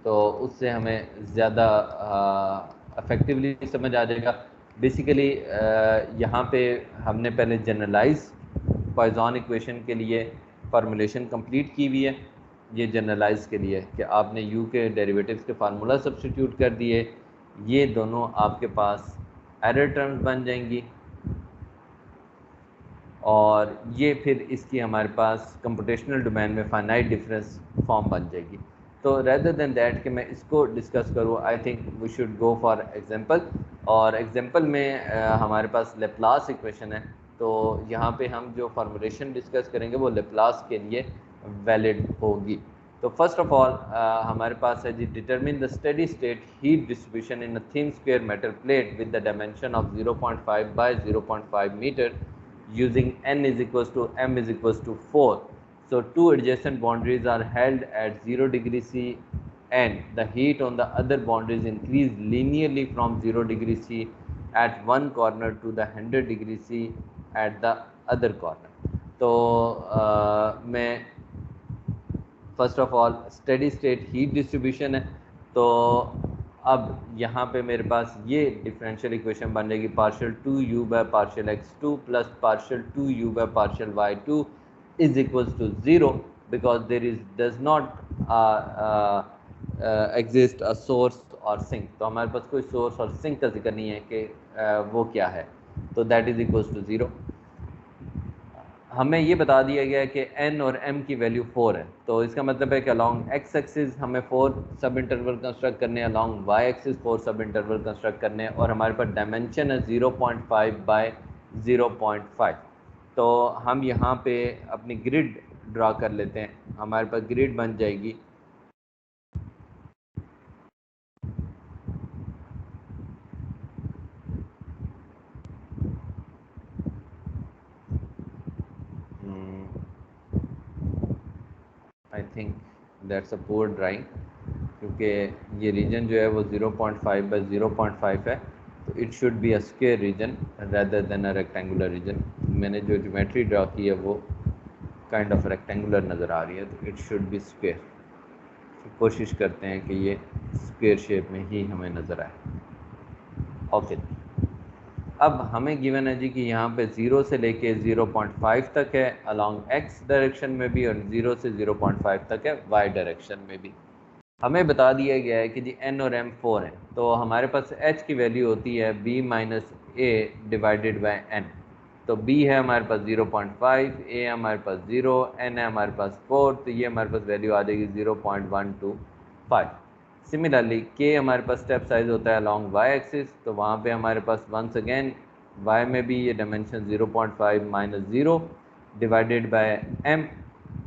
तो उससे हमें ज़्यादा अफेक्टिवली समझ आ जाएगा। बेसिकली यहाँ पे हमने पहले जनरलाइज पॉइजन इक्वेशन के लिए फार्मूलेशन कंप्लीट की हुई है। ये जनरलाइज के लिए कि आपने u के डेरिवेटिव्स के फार्मूला सब्स्टिट्यूट कर दिए, ये दोनों आपके पास एरर टर्म्स बन जाएंगी और ये फिर इसकी हमारे पास कंप्यूटेशनल डोमेन में फाइनाइट डिफरेंस फॉर्म बन जाएगी। तो रेदर देन दैट कि मैं इसको डिस्कस करूँ, I think we should go for example. और एग्जांपल में हमारे पास लेप्लास इक्वेशन है, तो यहाँ पे हम जो फार्मूलेशन डिस्कस करेंगे वो लेप्लास के लिए वैलिड होगी। तो फर्स्ट ऑफ ऑल हमारे पास है जी, determine the steady state heat distribution in a thin square metal plate with the dimension of 0.5 by 0.5 metre using n is equals to m is equals to 4. So two adjacent boundaries are held at 0 degree C and the heat on the other boundaries increase linearly from 0 degree C at one corner to the 100 degree C at the other corner. तो मैं first of all steady state heat distribution है, तो अब यहाँ पे मेरे पास ये differential equation बन जाएगी partial 2u by partial x2 plus partial 2u by partial y2 is equals to 0 because there is does not exist a source और सिंक। तो हमारे पास कोई सोर्स और सिंक का जिक्र नहीं है कि वो क्या है, तो दैट इज इक्वल्स टू 0। हमें ये बता दिया गया है कि n और m की वैल्यू 4 है, तो इसका मतलब है कि अलॉन्ग x एक्सिस हमें 4 सब इंटरवल कंस्ट्रक्ट करने हैं, अलॉन्ग y एक्सिस 4 सब इंटरवल कंस्ट्रक्ट करने हैं, और हमारे पास डायमेंशन है 0.5 बाय 0.5। तो हम यहाँ पे अपनी ग्रिड ड्रा कर लेते हैं। हमारे पास ग्रिड बन जाएगी I think that's a poor drawing, क्योंकि ये रीजन जो है वो 0.5 बाय 0.5 है, तो it should be a square region rather than a rectangular region. मैंने जो ज्योमेट्री ड्रा की है वो काइंड ऑफ रेक्टेंगुलर नज़र आ रही है, तो इट शुड बी स्क्वायर। तो कोशिश करते हैं कि ये स्क्वायर शेप में ही हमें नज़र आए। ओके, अब हमें गिवन है जी कि यहाँ पे 0 से लेके 0.5 तक है अलॉन्ग x डायरेक्शन में भी, और 0 से 0.5 तक है y डायरेक्शन में भी। हमें बता दिया गया है कि जी n और m 4 हैं, तो हमारे पास h की वैल्यू होती है b minus a divided by n। तो b है हमारे पास 0.5, a है हमारे पास 0, n है हमारे पास 4, तो ये हमारे पास वैल्यू आ जाएगी 0.125। सिमिलरली k हमारे पास स्टेप साइज होता है अलॉन्ग y एक्सिस, तो वहाँ पे हमारे पास वंस अगेन y में भी ये dimension 0.5 minus 0 divided by m।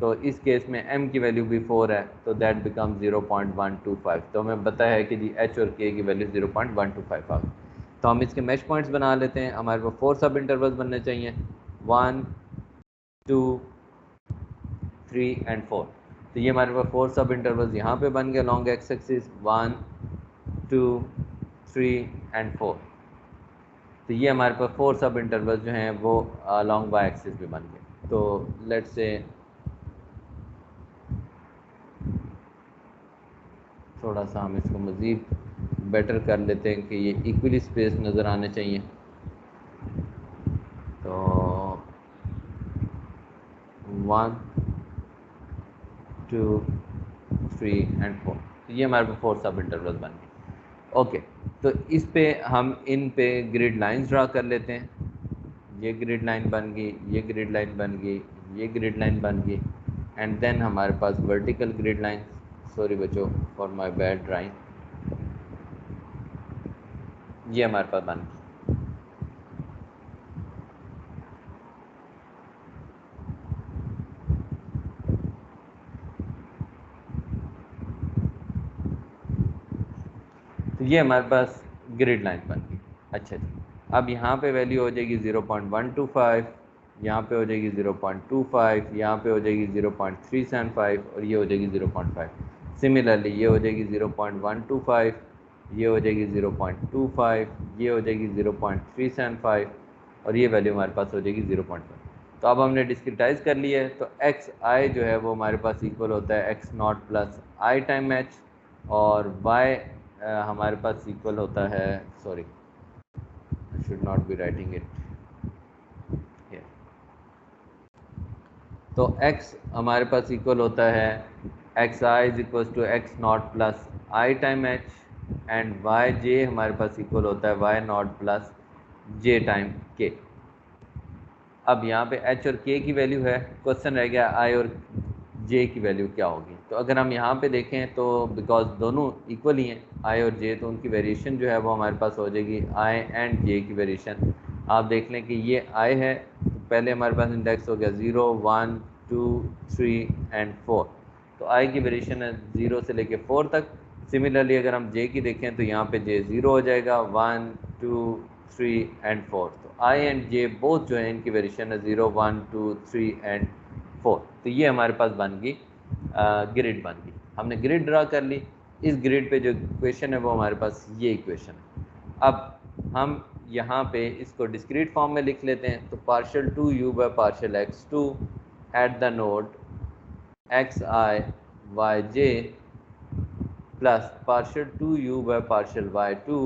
तो इस केस में m की वैल्यू भी 4 है, तो दैट बिकम 0.125। तो हमें पता है कि जी h और k की वैल्यू 0.125 आ गई। तो हम इसके मैश पॉइंट्स बना लेते हैं। हमारे पास 4 सब इंटरवल्स बनने चाहिए, 1 2 3 एंड 4। तो ये हमारे पास 4 सब इंटरवल्स यहाँ पे बन गए लॉन्ग एक्स एक्सिस 1 2 3 एंड 4। तो ये हमारे पास 4 सब इंटरवल्स जो हैं वो लॉन्ग वाई एक्सिस पे बन गए। तो लेट्स से थोड़ा सा हम इसको मज़ीद बेटर कर लेते हैं कि ये इक्वली स्पेस नज़र आने चाहिए। तो 1 2 3 एंड 4, तो ये हमारे पास 4 सब इंटरवल्स बन गए। ओके, तो इस पे हम इन पे ग्रिड लाइंस ड्रा कर लेते हैं। ये ग्रिड लाइन बन गई, ये ग्रिड लाइन बन गई, ये ग्रिड लाइन बन गई, एंड देन हमारे पास वर्टिकल ग्रिड लाइन। सॉरी बच्चों फॉर माय बैड ड्राइंग, ये हमारे पास बन गई। तो ये हमारे पास ग्रिड लाइन बन गई। अच्छा जी, अब यहाँ पे वैल्यू हो जाएगी 0.125, यहाँ पे हो जाएगी 0.25, यहाँ पे हो जाएगी 0.375, और ये हो जाएगी 0.5। सिमिलरली ये हो जाएगी 0.125, ये हो जाएगी 0.25, ये हो जाएगी 0.375, और ये वैल्यू हमारे पास हो जाएगी 0.1। तो अब हमने डिस्क्रिटाइज कर लिया है, तो एक्स आई जो है वो हमारे पास इक्वल होता है x naught plus i time h, और वाई हमारे पास इक्वल होता है, sorry I should not be writing it, तो x हमारे पास इक्वल होता है x i is equal to x naught plus i time h, and y j हमारे पास इक्वल होता है y naught plus j time k. अब यहाँ पे h और k की वैल्यू है, क्वेश्चन रह गया i और j की वैल्यू क्या होगी। तो अगर हम यहाँ पे देखें तो बिकॉज दोनों इक्वल ही हैं i और j, तो उनकी वेरिएशन जो है वो हमारे पास हो जाएगी i एंड j की वेरिएशन। आप देख लें कि ये i है, तो पहले हमारे पास इंडेक्स हो गया 0 1 2 3 एंड 4, तो i की वेरिएशन है 0 से लेके 4 तक। सिमिलरली अगर हम j की देखें तो यहाँ पे j 0 हो जाएगा, 1 2 3 एंड 4, तो i एंड j बोथ जो है इनकी वेरिएशन है 0 1 2 3 एंड 4। तो ये हमारे पास बन गई ग्रिड बन गई। हमने ग्रिड ड्रा कर ली, इस ग्रिड पे जो इक्वेशन है वो हमारे पास ये इक्वेशन है। अब हम यहाँ पे इसको डिस्क्रीट फॉर्म में लिख लेते हैं, तो partial two u by partial x two at the node x i y j plus partial two u by partial y two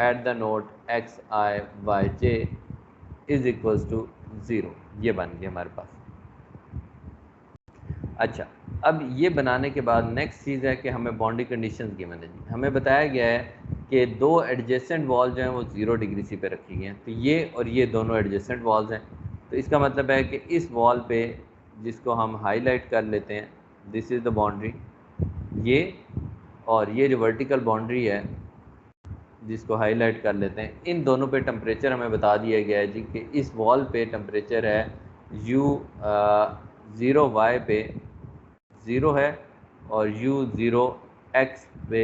at the node x i y j is equals to 0। ये बन गया हमारे पास। अच्छा, अब ये बनाने के बाद नेक्स्ट चीज़ है कि हमें बाउंड्री कंडीशंस गिवन है जी। हमें बताया गया है कि दो एडजेसेंट वॉल जो हैं वो 0 डिग्री सी पे रखी गई हैं, तो ये और ये दोनों एडजेसेंट वॉल्स हैं। तो इसका मतलब है कि इस वॉल पे, जिसको हम हाईलाइट कर लेते हैं, दिस इज़ द बाउंड्री, ये और ये जो वर्टिकल बाउंड्री है जिसको हाईलाइट कर लेते हैं, इन दोनों पे टेम्परेचर हमें बता दिया गया है जी कि इस वॉल पे टेम्परेचर है u 0 y पे 0 है और u 0 x पे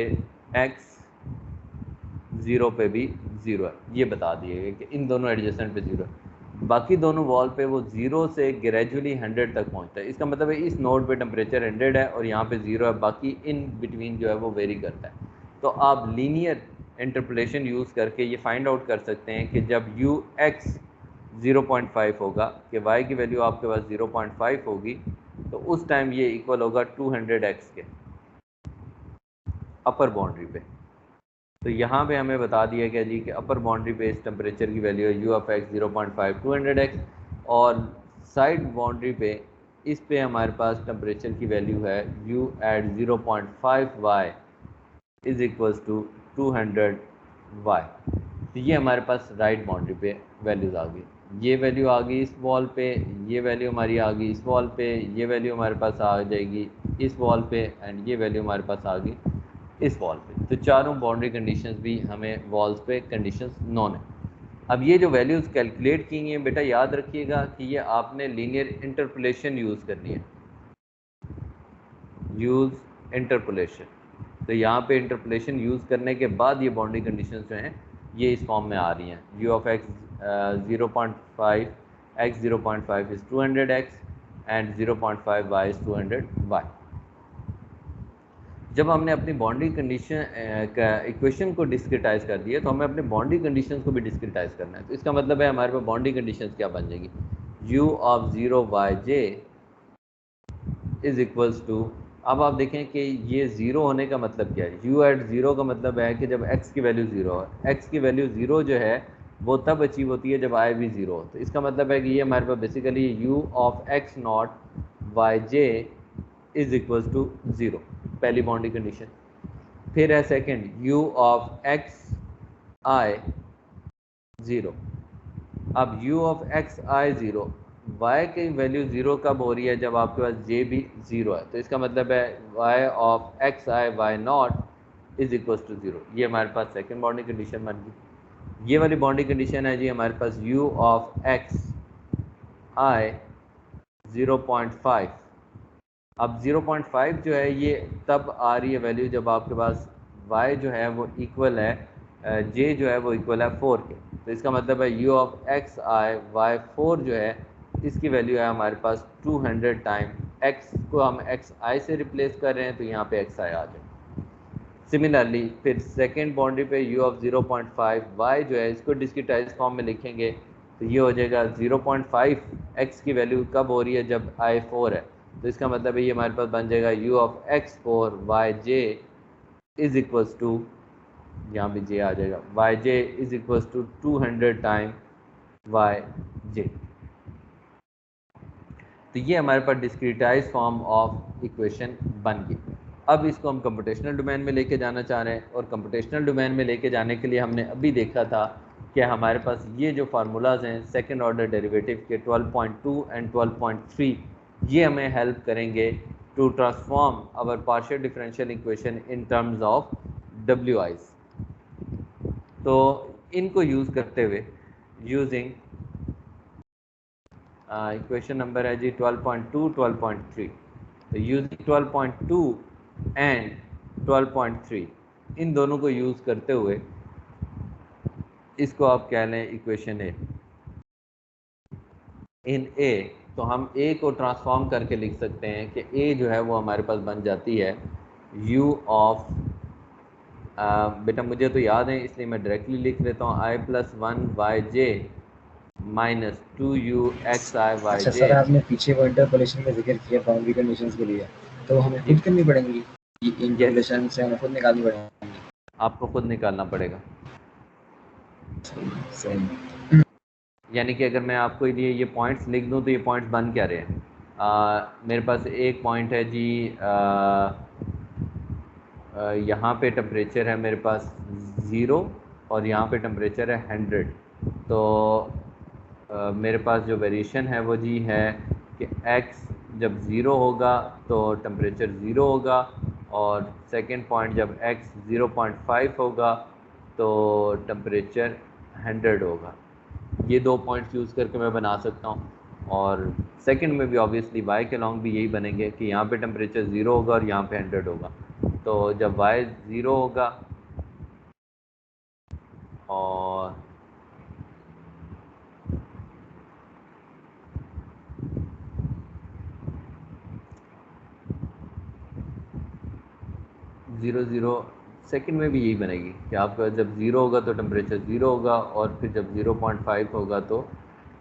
x 0 पे भी 0 है। ये बता दिए गए कि इन दोनों एडजेसेंट पे 0 है। बाकी दोनों वॉल पे वो 0 से ग्रेजुअली 100 तक पहुंचता है। इसका मतलब है इस नोड पे टेम्परेचर 100 है और यहाँ पे 0 है, बाकी इन बिटवीन जो है वो वेरी करता है। तो आप लीनियर इंटरपोलेशन यूज़ करके ये फाइंड आउट कर सकते हैं कि जब u x 0.5 होगा, कि y की वैल्यू आपके पास 0.5 होगी, तो उस टाइम ये इक्वल होगा 200x के अपर बाउंड्री पे। तो यहाँ पे हमें बता दिया गया जी कि अपर बाउंड्री पे इस टेम्परेचर की वैल्यू है u ऑफ x 0.5 200x, और साइड बाउंड्री पे इस पे हमारे पास टेम्परेचर की वैल्यू है u at 0.5y is equals to 200y। तो ये हमारे पास राइट बाउंड्री पे वैल्यूज़ आ गई। ये वैल्यू आ गई इस वॉल पे, ये वैल्यू हमारी आ गई इस वॉल पे, ये वैल्यू हमारे पास आ जाएगी इस वॉल पे, एंड ये वैल्यू हमारे पास आ गई इस वॉल पे। तो चारों बाउंड्री कंडीशंस भी हमें वॉल्स पे कंडीशंस नॉन है। अब ये जो वैल्यूज़ कैलकुलेट की गई हैं, बेटा याद रखिएगा कि ये आपने लीनियर इंटरपोलेशन यूज़ करनी है, यूज़ इंटरपोलेशन। तो यहाँ पे इंटरपोलेशन यूज़ करने के बाद ये बाउंड्री कंडीशंस जो हैं ये इस फॉर्म में आ रही हैं। u of x 0.5 x 0.5 is 200x and 0.5 y is 200y। जब हमने अपनी बाउंड्री कंडीशन का इक्वेशन को डिस्क्रिटाइज कर दिया, तो हमें अपने बाउंड्री कंडीशंस को भी डिस्क्रिटाइज करना है। तो इसका मतलब है हमारे पास बाउंड्री कंडीशंस क्या बन जाएगी, u of 0 y j is equals to, अब आप देखें कि ये 0 होने का मतलब क्या है। u एट 0 का मतलब है कि जब x की वैल्यू 0 है, x की वैल्यू 0 जो है वो तब अचीव होती है जब i भी 0 हो। तो इसका मतलब है कि ये हमारे पास basically u of x naught y j is equals to 0, पहली बाउंड्री कंडीशन। फिर है second u of x i 0। अब u of x i 0, y की वैल्यू 0 कब हो रही है, जब आपके पास j भी 0 है। तो इसका मतलब है y of x i y not is equal to 0। ये हमारे पास सेकंड बाउंड्री कंडीशन बन गई। ये वाली बाउंड्री कंडीशन है जी हमारे पास u ऑफ x i 0.5। अब 0.5 जो है ये तब आ रही है वैल्यू जब आपके पास y जो है वो इक्वल है j जो है वो इक्वल है 4 के। तो इसका मतलब है u of x i y 4 जो है इसकी वैल्यू है हमारे पास 200 टाइम x को हम x i से रिप्लेस कर रहे हैं, तो यहाँ पे x i आ जाए। सिमिलरली फिर सेकेंड बाउंड्री पे u ऑफ 0.5 y जो है इसको डिस्क्रिटाइज फॉर्म में लिखेंगे, तो ये हो जाएगा 0.5 x की वैल्यू कब हो रही है, जब i 4 है। तो इसका मतलब है ये हमारे पास बन जाएगा u of x4 yj is equals to, यहाँ भी j आ जाएगा, yj is equals to 200 time yj। तो ये हमारे पास डिस्क्रिटाइज फॉर्म ऑफ इक्वेशन बन गई। अब इसको हम कंप्यूटेशनल डोमेन में लेके जाना चाह रहे हैं, और कंप्यूटेशनल डोमेन में लेके जाने के लिए हमने अभी देखा था कि हमारे पास ये जो फार्मूलाज हैं सेकंड ऑर्डर डेरिवेटिव के 12.2 एंड 12.3, ये हमें हेल्प करेंगे to transform our partial differential equation in terms of WIs। तो इनको यूज़ करते हुए यूजिंग इक्वेशन नंबर है जी 12.2 12.3, तो यूजिंग 12.2 एंड 12.3 इन दोनों को यूज़ करते हुए इसको आप कह लें इक्वेशन ए। इन ए तो हम ए को ट्रांसफॉर्म करके लिख सकते हैं कि ए जो है वो हमारे पास बन जाती है u ऑफ, बेटा मुझे तो याद है इसलिए मैं डायरेक्टली लिख लेता हूँ, i plus 1 yj minus 2u xi yj। अच्छा सर, आपने पीछे वो इंटरपोलेशन में जिक्र किया बाउंड्री कंडीशंस के लिए, तो हमें खुद करनी पड़ेंगी इंटरपोलेशन से, हमें खुद निकालनी पड़ेगी। आपको खुद निकालना पड़ेगा। सही। यानी कि अगर मैं आपको ये पॉइंट्स लिख दूं तो ये पॉइंट्स बन क्या रहे हैं, मेरे पास एक पॉइंट है जी, यहाँ पे टेम्परेचर है मेरे पास 0 और यहाँ पे टेम्परेचर है 100। तो मेरे पास जो वेरिएशन है वो जी है कि x जब 0 होगा तो टेम्परेचर 0 होगा, और सेकंड पॉइंट जब x 0.5 होगा तो टेम्परेचर 100 होगा। ये दो पॉइंट्स यूज़ करके मैं बना सकता हूँ, और सेकंड में भी ऑब्वियसली y के लॉन्ग भी यही बनेंगे कि यहाँ पे टेम्परेचर 0 होगा और यहाँ पे 100 होगा। तो जब y 0 होगा और ज़ीरो ज़ीरो सेकेंड में भी यही बनेगी कि आपका जब 0 होगा तो टेम्परेचर 0 होगा, और फिर जब 0.5 होगा तो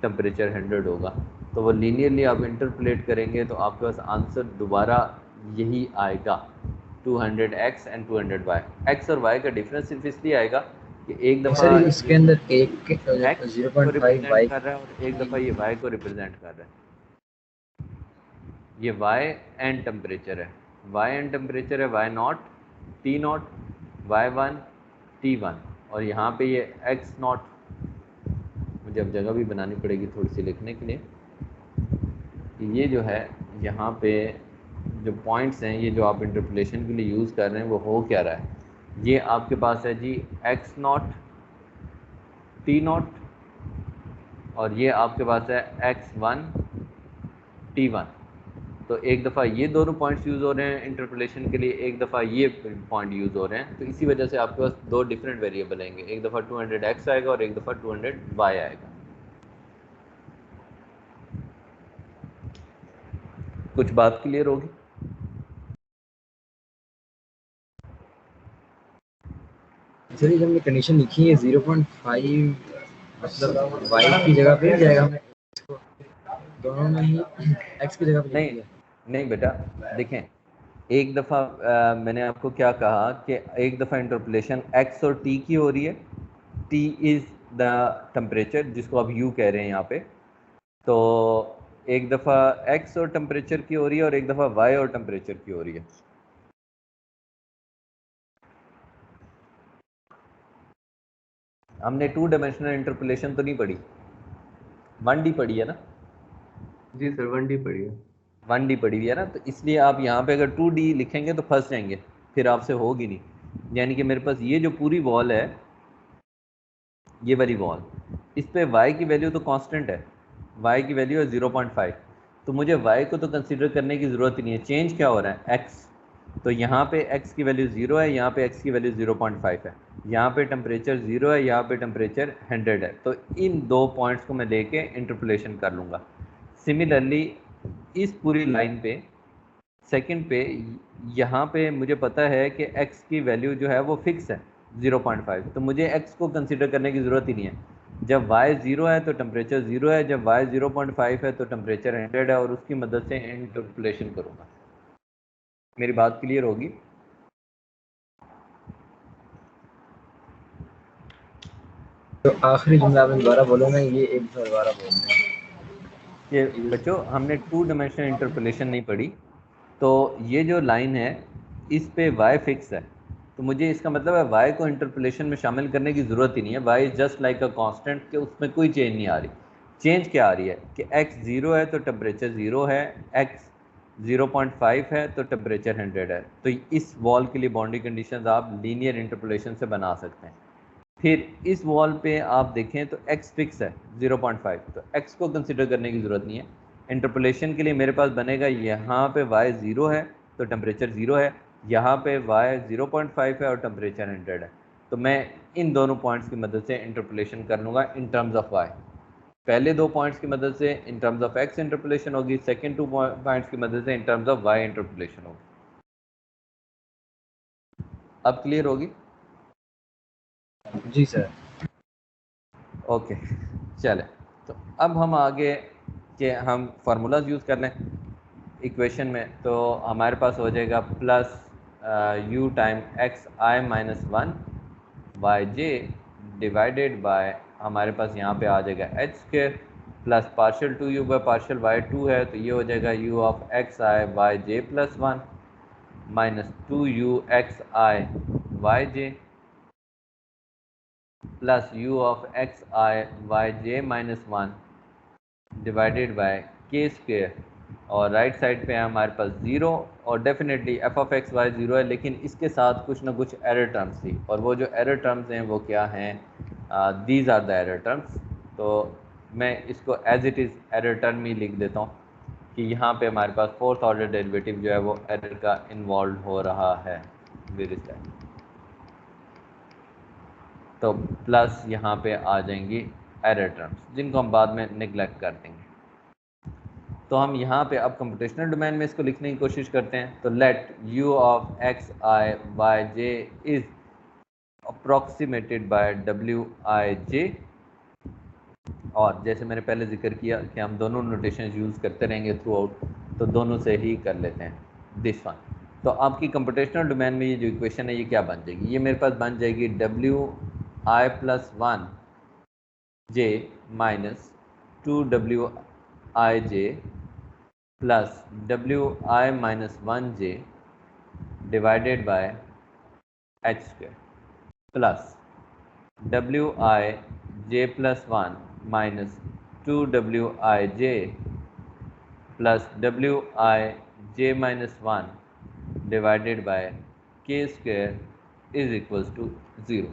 टेम्परेचर 100 होगा। तो वो लीनियरली आप इंटरपोलेट करेंगे तो आपके पास आंसर दोबारा यही आएगा 200x एंड 200y। x और y का डिफरेंस सिर्फ इसलिए आएगा कि एक दफ़ा इसके अंदर एक x को रिप्रेजेंट कर रहा है और एक दफ़ा ये y को रिप्रेजेंट कर रहा है। ये y एंड टेम्परेचर है, y एंड टेम्परेचर है y0 T0 y1 T1, और यहाँ पे ये x0, मुझे अब जगह भी बनानी पड़ेगी थोड़ी सी लिखने के लिए। ये जो है यहाँ पे जो पॉइंट्स हैं, ये जो आप इंटरपोलेशन के लिए यूज़ कर रहे हैं वो हो क्या रहा है, ये आपके पास है जी x0 T0, और ये आपके पास है x1 T1। तो एक दफ़ा ये दोनों पॉइंट्स यूज़ हो रहे हैं इंटरपोलेशन के लिए, एक दफ़ा ये पॉइंट यूज़ हो रहे हैं, तो इसी वजह से आपके पास दो डिफरेंट वेरिएबल आएंगे, एक दफ़ा 200x आएगा और एक दफ़ा 200y आएगा। कुछ बात क्लियर होगी? सर जब हमने कंडीशन लिखी है 0.5, मतलब y की जगह पे जाएगा, हमने दोनों में ही x की जगह पे लिखी है। नहीं बेटा देखें, एक दफ़ा मैंने आपको क्या कहा कि एक दफ़ा इंटरपोलेशन x और t की हो रही है, t इज़ द टेम्परेचर जिसको आप u कह रहे हैं यहाँ पे, तो एक दफ़ा x और टेम्परेचर की हो रही है और एक दफ़ा y और टेम्परेचर की हो रही है। हमने 2 डायमेंशनल इंटरपोलेशन तो नहीं पढ़ी, 1D पढ़ी है ना? जी सर 1D पढ़ी है, 1D पढ़ी हुई है ना, तो इसलिए आप यहाँ पे अगर 2D लिखेंगे तो फंस जाएंगे, फिर आपसे होगी नहीं। यानी कि मेरे पास ये जो पूरी वॉल है, ये वाली वॉल, इस पे y की वैल्यू तो कांस्टेंट है, y की वैल्यू है 0.5, तो मुझे y को तो कंसीडर करने की ज़रूरत ही नहीं है। चेंज क्या हो रहा है, x, तो यहाँ पे x की वैल्यू 0 है, यहाँ पे x की वैल्यू 0.5 है, यहाँ पे टेम्परेचर 0 है, यहाँ पे टेम्परेचर 100 है। तो इन दो पॉइंट्स को मैं लेके इंटरपोलेशन कर लूँगा। सिमिलरली इस पूरी लाइन पे सेकंड पे यहाँ पे मुझे पता है कि x की वैल्यू जो है वो फिक्स है 0.5, तो मुझे x को कंसीडर करने की ज़रूरत ही नहीं है। जब y 0 है तो टेम्परेचर 0 है, जब y 0.5 है तो टेम्परेचर 100 है, और उसकी मदद से इंटरपोलेशन करूँगा। मेरी बात क्लियर होगी? तो आखिरी जुमला आपने दोबारा बोलो ना, ये एक दफा दोबारा बोलना है। ये बच्चों हमने 2 डायमेंशनल इंटरपोलेशन नहीं पढ़ी, तो ये जो लाइन है इस पे y फिक्स है, तो मुझे इसका मतलब है y को इंटरपोलेशन में शामिल करने की ज़रूरत ही नहीं है। y is just like a constant, कि उसमें कोई चेंज नहीं आ रही। चेंज क्या आ रही है कि x 0 है तो टेम्परेचर 0 है, x 0.5 है तो टेम्परेचर 100 है। तो इस वॉल के लिए बाउंड्री कंडीशंस आप लीनियर इंटरपोलेशन से बना सकते हैं। फिर इस वॉल पे आप देखें तो x फिक्स है 0.5, तो x को कंसिडर करने की ज़रूरत नहीं है। इंटरपोलेशन के लिए मेरे पास बनेगा, यहाँ पे y 0 है तो टेम्परेचर 0 है, यहाँ पे y 0.5 है और टेम्परेचर 100 है। तो मैं इन दोनों पॉइंट्स की मदद से इंटरपोलेशन कर लूँगा इन टर्म्स ऑफ y। पहले 2 पॉइंट्स की मदद से इन टर्म्स ऑफ x इंटरपोलेशन होगी, सेकेंड 2 पॉइंट्स की मदद से इन टर्म्स ऑफ y इंटरपोलेशन होगी। अब क्लियर होगी? जी सर। ओके चले, तो अब हम आगे के हम फार्मूलाज यूज़ कर लें इक्वेशन में। तो हमारे पास हो जाएगा plus u time x i minus 1 y j divided by, हमारे पास यहाँ पे आ जाएगा h square plus partial 2u by partial y 2 है, तो ये हो जाएगा u of x i y j plus 1 minus 2u x i y j plus u of x i y j minus 1 divided by k square, और right side पे है हमारे पास 0, और definitely f of x y 0 है, लेकिन इसके साथ कुछ ना कुछ एरर टर्म्स थी, और वो जो एरर टर्म्स हैं वो क्या हैं? These are the error terms. तो मैं इसको as it is error term ही लिख देता हूँ कि यहाँ पे हमारे पास फोर्थ ऑर्डर डेरिवेटिव जो है वो एरर का इन्वॉल्व हो रहा है विद रिस्पेक्ट। तो प्लस यहाँ पे आ जाएंगी एरर टर्म्स जिनको हम बाद में निगलेक्ट कर देंगे। तो हम यहाँ पे अब कंप्यूटेशनल डोमेन में इसको लिखने की कोशिश करते हैं। तो let u of x i y j is approximated by w i j, और जैसे मैंने पहले जिक्र किया कि हम दोनों नोटेशन यूज़ करते रहेंगे थ्रू आउट, तो दोनों से ही कर लेते हैं दिस वन। तो आपकी कंप्यूटेशनल डोमेन में ये जो इक्वेशन है ये क्या बन जाएगी? ये मेरे पास बन जाएगी w I plus 1 J minus 2w I J plus w I minus 1 J divided by h square plus w i J plus 1 minus 2w I J plus w i J minus 1 divided by k square is equals to 0।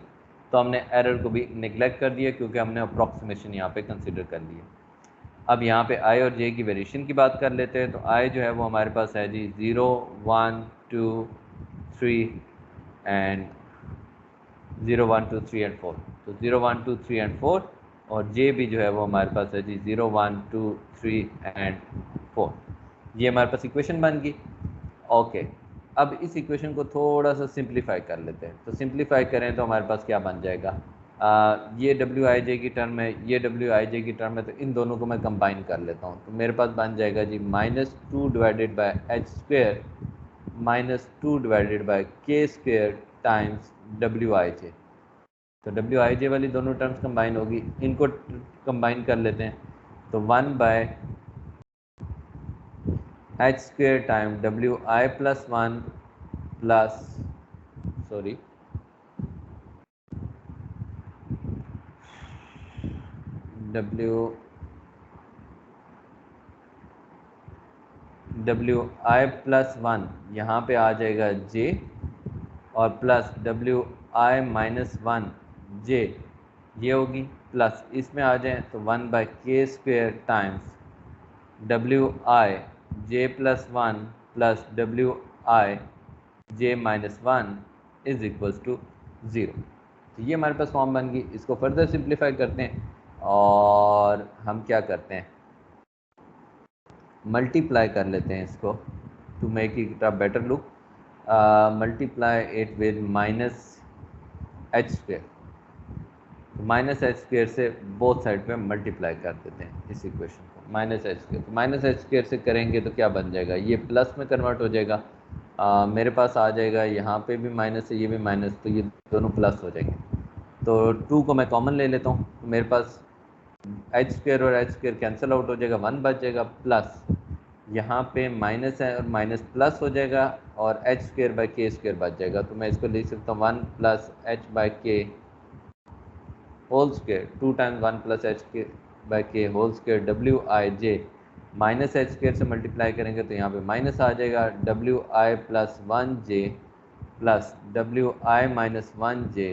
तो हमने error को भी neglect कर दिया क्योंकि हमने approximation यहाँ पे कंसिडर कर लिया। अब यहाँ पे i और j की वेरिएशन की बात कर लेते हैं। तो i जो है वो हमारे पास है जी 0 1 2 3 एंड 0 1 2 3 एंड 4। तो 0 1 2 3 एंड 4, और j भी जो है वो हमारे पास है जी 0 1 2 3 एंड 4। ये हमारे पास इक्वेशन बन गई। ओके, अब इस इक्वेशन को थोड़ा सा सिंप्लीफाई कर लेते हैं। तो सिंप्लीफाई करें तो हमारे पास क्या बन जाएगा? ये w आई जे की टर्म है, ये w आई जे की टर्म है, तो इन दोनों को मैं कंबाइन कर लेता हूँ। तो मेरे पास बन जाएगा जी minus 2 divided by h square minus 2 divided by k square times w i j. तो w आई जे वाली दोनों टर्म्स कंबाइन होगी, इनको कंबाइन कर लेते हैं। तो 1 bye h square time w आई प्लस 1 प्लस सॉरी w आई प्लस 1 यहाँ पे आ जाएगा j, और प्लस w आई माइनस 1 j ये होगी, प्लस इसमें आ जाए तो 1 by k square times w i j plus 1 plus w i j minus 1 is equals to 0। तो ये हमारे पास फॉर्म बन गई। इसको फर्दर सिंप्लीफाई करते हैं, और हम क्या करते हैं, मल्टीप्लाई कर लेते हैं इसको to make it a better look. Multiply it with minus h square, minus h square से बोथ साइड पे मल्टीप्लाई कर देते हैं इस इक्वेशन को, माइनस एच स्क्वेयर। तो माइनस एच स्क्वेयर से करेंगे तो क्या बन जाएगा, ये प्लस में कन्वर्ट हो जाएगा। मेरे पास आ जाएगा यहाँ पे भी माइनस है, ये भी माइनस, तो ये दोनों प्लस हो जाएंगे। तो 2 को मैं कॉमन ले लेता हूँ, तो मेरे पास एच स्क्वेयर और एच स्क्वेयर कैंसिल आउट हो जाएगा, 1 बच जाएगा, प्लस यहाँ पे माइनस है और माइनस प्लस हो जाएगा और h square by k square बच जाएगा। तो मैं इसको लिख सकता हूँ 1 plus h by k whole square, 2 times 1 plus h k by k whole square W I J, minus h square से मल्टीप्लाई करेंगे तो यहाँ पे माइनस आ जाएगा, डब्ल्यू आई plus 1 J plus W I minus 1 J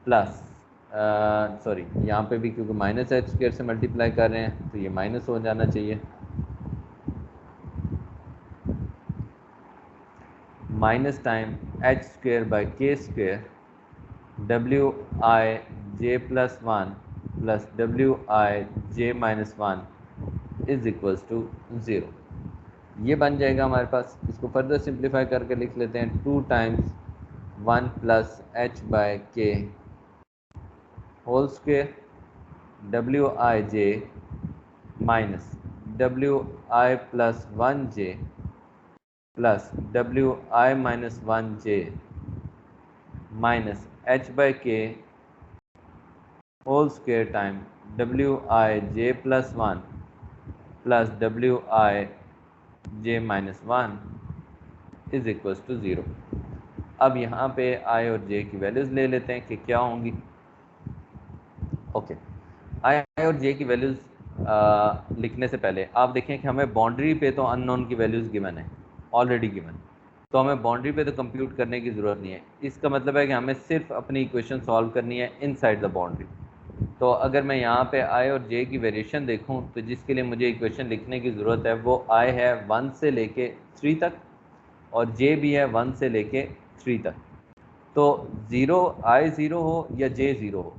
plus sorry यहाँ पे भी क्योंकि माइनस एच स्क्वेयर से मल्टीप्लाई कर रहे हैं तो ये माइनस हो जाना चाहिए, minus time h square by k square W I J plus 1 plus W I J minus 1 is equals to 0। ये बन जाएगा हमारे पास। इसको फर्दर सिंप्लीफाई करके लिख लेते हैं, 2 times 1 plus H by K whole square W I J minus W I plus 1 J plus W I minus 1 J minus H by K whole square time W I J plus 1 plus W I J minus 1 is equals to 0। अब यहाँ पे आई और जे की values ले लेते हैं कि क्या होंगी। ओके, आई और जे की वैल्यूज़ लिखने से पहले आप देखें कि हमें बाउंड्री पे तो अननोन की वैल्यूज़ गिवन है, ऑलरेडी गिवन, तो हमें बाउंड्री पे तो कंप्यूट करने की ज़रूरत नहीं है। इसका मतलब है कि हमें सिर्फ अपनी इक्वेशन सॉल्व करनी है इनसाइड द बाउंड्री। तो अगर मैं यहाँ पे आई और जे की वेरिएशन देखूँ तो जिसके लिए मुझे इक्वेशन लिखने की ज़रूरत है वो आई है 1 से लेके 3 तक और जे भी है 1 से लेके 3 तक। तो आई ज़ीरो हो या जे ज़ीरो हो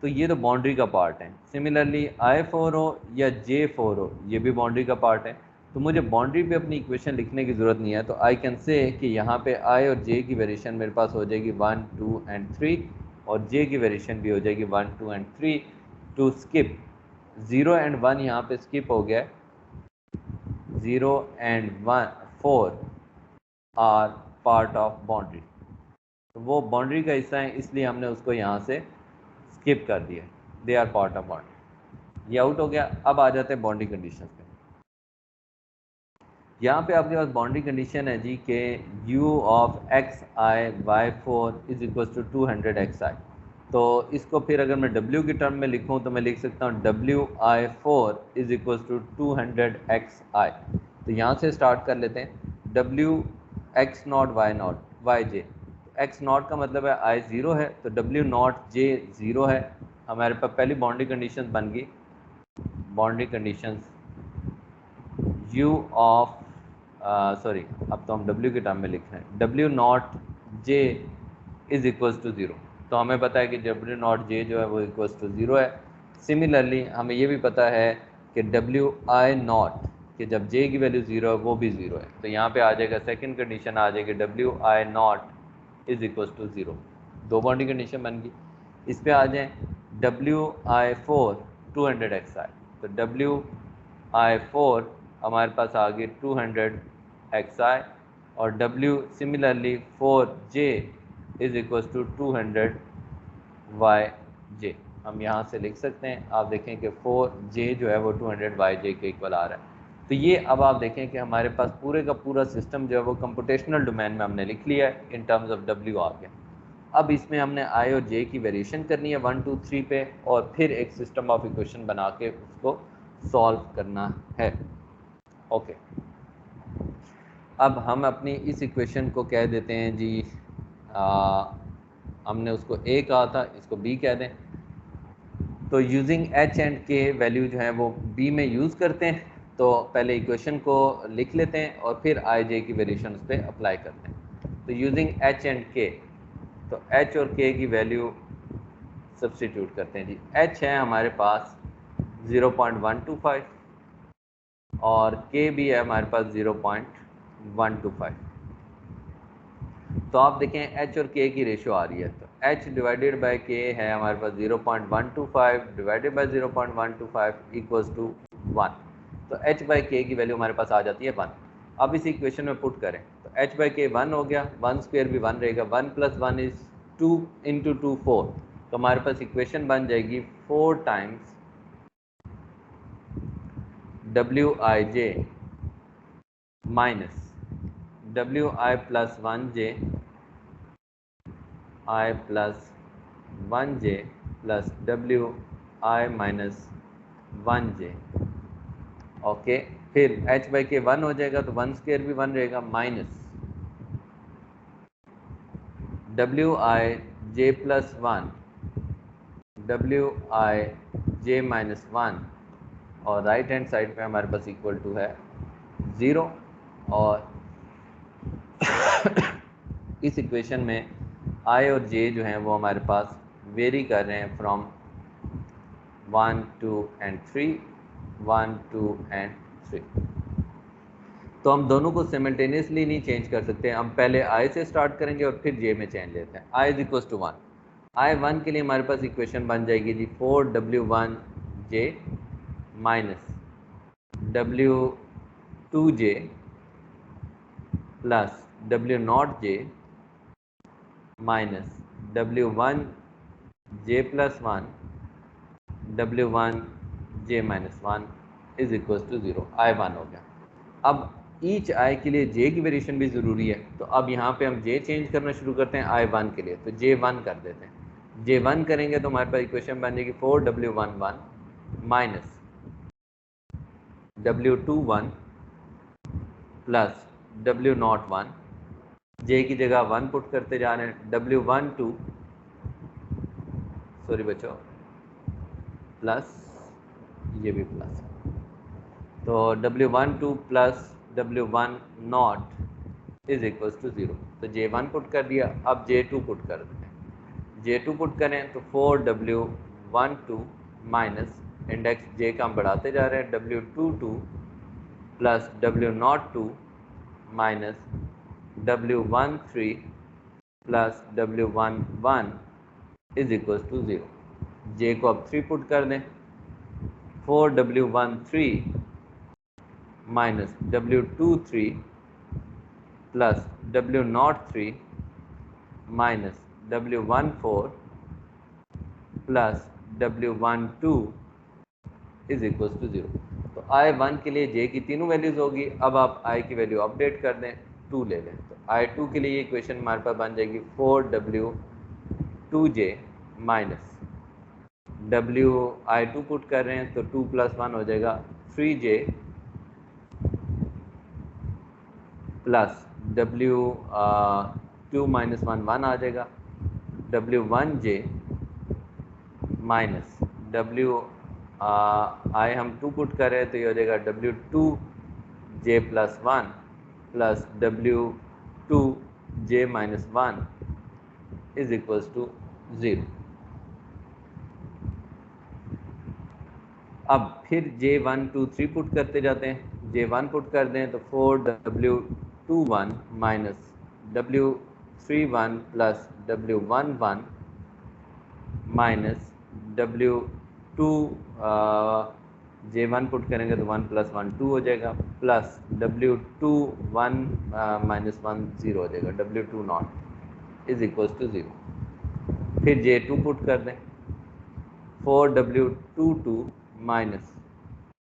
तो ये तो बाउंड्री का पार्ट है। सिमिलरली आई 4 हो या जे 4 हो ये भी बाउंड्री का पार्ट है। तो मुझे बाउंड्री पे अपनी इक्वेशन लिखने की ज़रूरत नहीं है। तो आई कैन से कि यहाँ पे आई और जे की वेरिएशन मेरे पास हो जाएगी 1, 2 एंड 3 और जे की वेरिएशन भी हो जाएगी 1, 2 एंड 3। टू स्किप 0 एंड 1 यहाँ पे स्किप हो गया, 0 and 4 are part of boundary, तो वो बाउंड्री का हिस्सा है इसलिए हमने उसको यहाँ से स्किप कर दिया, they are part of boundary. ये आउट हो गया। अब आ जाते हैं बाउंड्री कंडीशन पे। यहाँ पे आपके पास बाउंड्री कंडीशन है जी के u of x i y 4 is equal to 200 x i. तो इसको फिर अगर मैं w की टर्म में लिखूँ तो मैं लिख सकता हूँ WI4 is equal to 200 x i. तो यहाँ से स्टार्ट कर लेते हैं, W x naught y naught y j, x naught का मतलब है आई ज़ीरो है तो W नॉट जे ज़ीरो है। हमारे पास पहली बाउंड्री कंडीशन बन गई, boundary condition u of sorry अब तो हम W के टर्म में लिख रहे हैं, W not J is equals to 0। तो हमें पता है कि W नॉट J जो है वो इक्वल्स टू 0 है। सिमिलरली हमें ये भी पता है कि WI नॉट कि जब J की वैल्यू 0 है वो भी 0 है। तो यहाँ पे आ जाएगा सेकंड कंडीशन आ जाएगी WI not is equals to 0। दो बाउंड्री कंडीशन बन गई। इस पे आ जाएँ WI4 200 XI, तो WI4 हमारे पास आ गई 200 XI और W similarly 4J is equal to 200 YJ। हम यहाँ से लिख सकते हैं, आप देखें कि 4J जो है वो 200 YJ के इक्वल आ रहा है। तो ये अब आप देखें कि हमारे पास पूरे का पूरा सिस्टम जो है वो कंप्यूटेशनल डोमेन में हमने लिख लिया है, इन टर्म्स ऑफ W आ गया। अब इसमें हमने I और J की वेरिएशन करनी है 1, 2, 3 पे और फिर एक सिस्टम ऑफ इक्वेशन बना के उसको सॉल्व करना है। ओके, अब हम अपनी इस इक्वेशन को कह देते हैं जी, हमने उसको A कहा था, इसको B कह दें। तो using H and K value जो है वो B में यूज़ करते हैं। तो पहले इक्वेशन को लिख लेते हैं और फिर आई जे की वेरिएशन उस पर अप्लाई करते हैं। तो यूजिंग H एंड K, तो H और K की वैल्यू सब्सटीट्यूट करते हैं जी। H है हमारे पास 0.125 और K भी है हमारे पास 0.125। तो आप देखें एच और के की रेशियो आ रही है, तो एच डिवाइडेड बाय के है हमारे पास 0.125 डिवाइडेड बाय 0.125 इक्वल्स टू 1। तो एच बाई के की वैल्यू हमारे पास आ जाती है 1। अब इस इक्वेशन में पुट करें तो एच बाई के 1 हो गया, 1 स्क्वायर भी 1 रहेगा, 1 प्लस 1 इज 2 इंटू 2 4। तो हमारे पास इक्वेशन बन जाएगी 4 times W I J minus W I plus 1 J I plus 1 J plus W I minus 1 J. Okay, फिर h बाई के 1 हो जाएगा तो 1 स्क्वायर भी 1 रहेगा, minus W I J plus 1 W I J minus 1 और राइट हैंड साइड पे हमारे पास इक्वल टू है 0। और इस इक्वेशन में i और j जो हैं वो हमारे पास वेरी कर रहे हैं फ्रॉम 1 2 एंड 3, 1 2 एंड 3। तो हम दोनों को सिमल्टेनियसली नहीं चेंज कर सकते, हम पहले i से स्टार्ट करेंगे और फिर j में चेंज लेते हैं। i is equal to 1, i1 के लिए हमारे पास इक्वेशन बन जाएगी जी 4w1j minus w2j plus w0j minus w1j plus 1 w1j minus 1 is equal to 0। i1 हो गया। अब ईच i के लिए j की वेरिएशन भी ज़रूरी है, तो अब यहाँ पे हम j चेंज करना शुरू करते हैं i1 के लिए, तो j1 कर देते हैं। j1 करेंगे तो हमारे पास इक्वेशन बन जाएगी 4w11 minus w21 plus w01, j की जगह 1 पुट करते जा रहे हैं, w12 सॉरी बच्चों प्लस ये भी प्लस, तो w12 plus w1 nought is equals to 0। तो j1 पुट कर दिया, अब j2 पुट कर देते हैं। j2 पुट करें तो 4w12 माइनस इंडेक्स j का हम बढ़ाते जा रहे हैं, w22 plus w02 minus w13 plus w11 is equals to 0। j को अब 3 पुट कर दें, 4w13 minus w23 plus w03 minus w14 plus w12 is equals to 0। तो i1 के लिए j की तीनों वैल्यूज होगी। अब आप i की वैल्यू अपडेट कर दें, 2 ले लें, तो i2 के लिए ये इक्वेशन हमारे पास बन जाएगी 4w2j माइनस i2 पुट कर रहे हैं तो 2 प्लस 1 हो जाएगा 3j प्लस w2 माइनस 1 1 आ जाएगा, w1j माइनस i हम 2 पुट कर रहे हैं तो ये हो जाएगा w2j plus 1 plus w2j minus 1 is equals to 0। अब फिर j1 2 3 पुट करते जाते हैं, j1 पुट कर दें तो 4w21 minus w31 plus w11 minus w2 j1 put करेंगे तो 1 प्लस 1 2 हो जाएगा, प्लस w2 1 माइनस 1 0 हो जाएगा, w2 not is equals to 0। फिर j2 पुट कर दें, 4w22 minus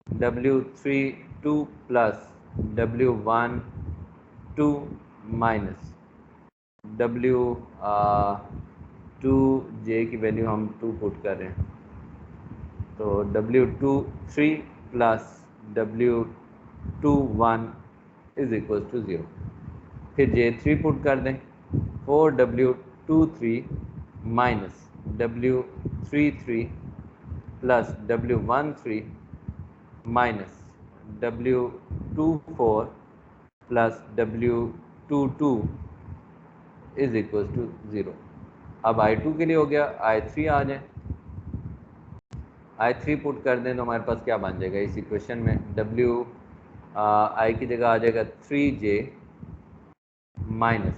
w32 plus w12 minus w2j की वैल्यू हम 2 पुट कर रहे हैं, तो w23 plus w21 is equal to 0। फिर j3 पुट कर दें, 4w23 minus w33 plus w13 minus w24 plus w22 is equal to 0। अब i2 के लिए हो गया, i3 आ जाए, i3 पुट कर दें तो हमारे पास क्या बन जाएगा इस इक्वेशन में, i की जगह आ जाएगा 3j minus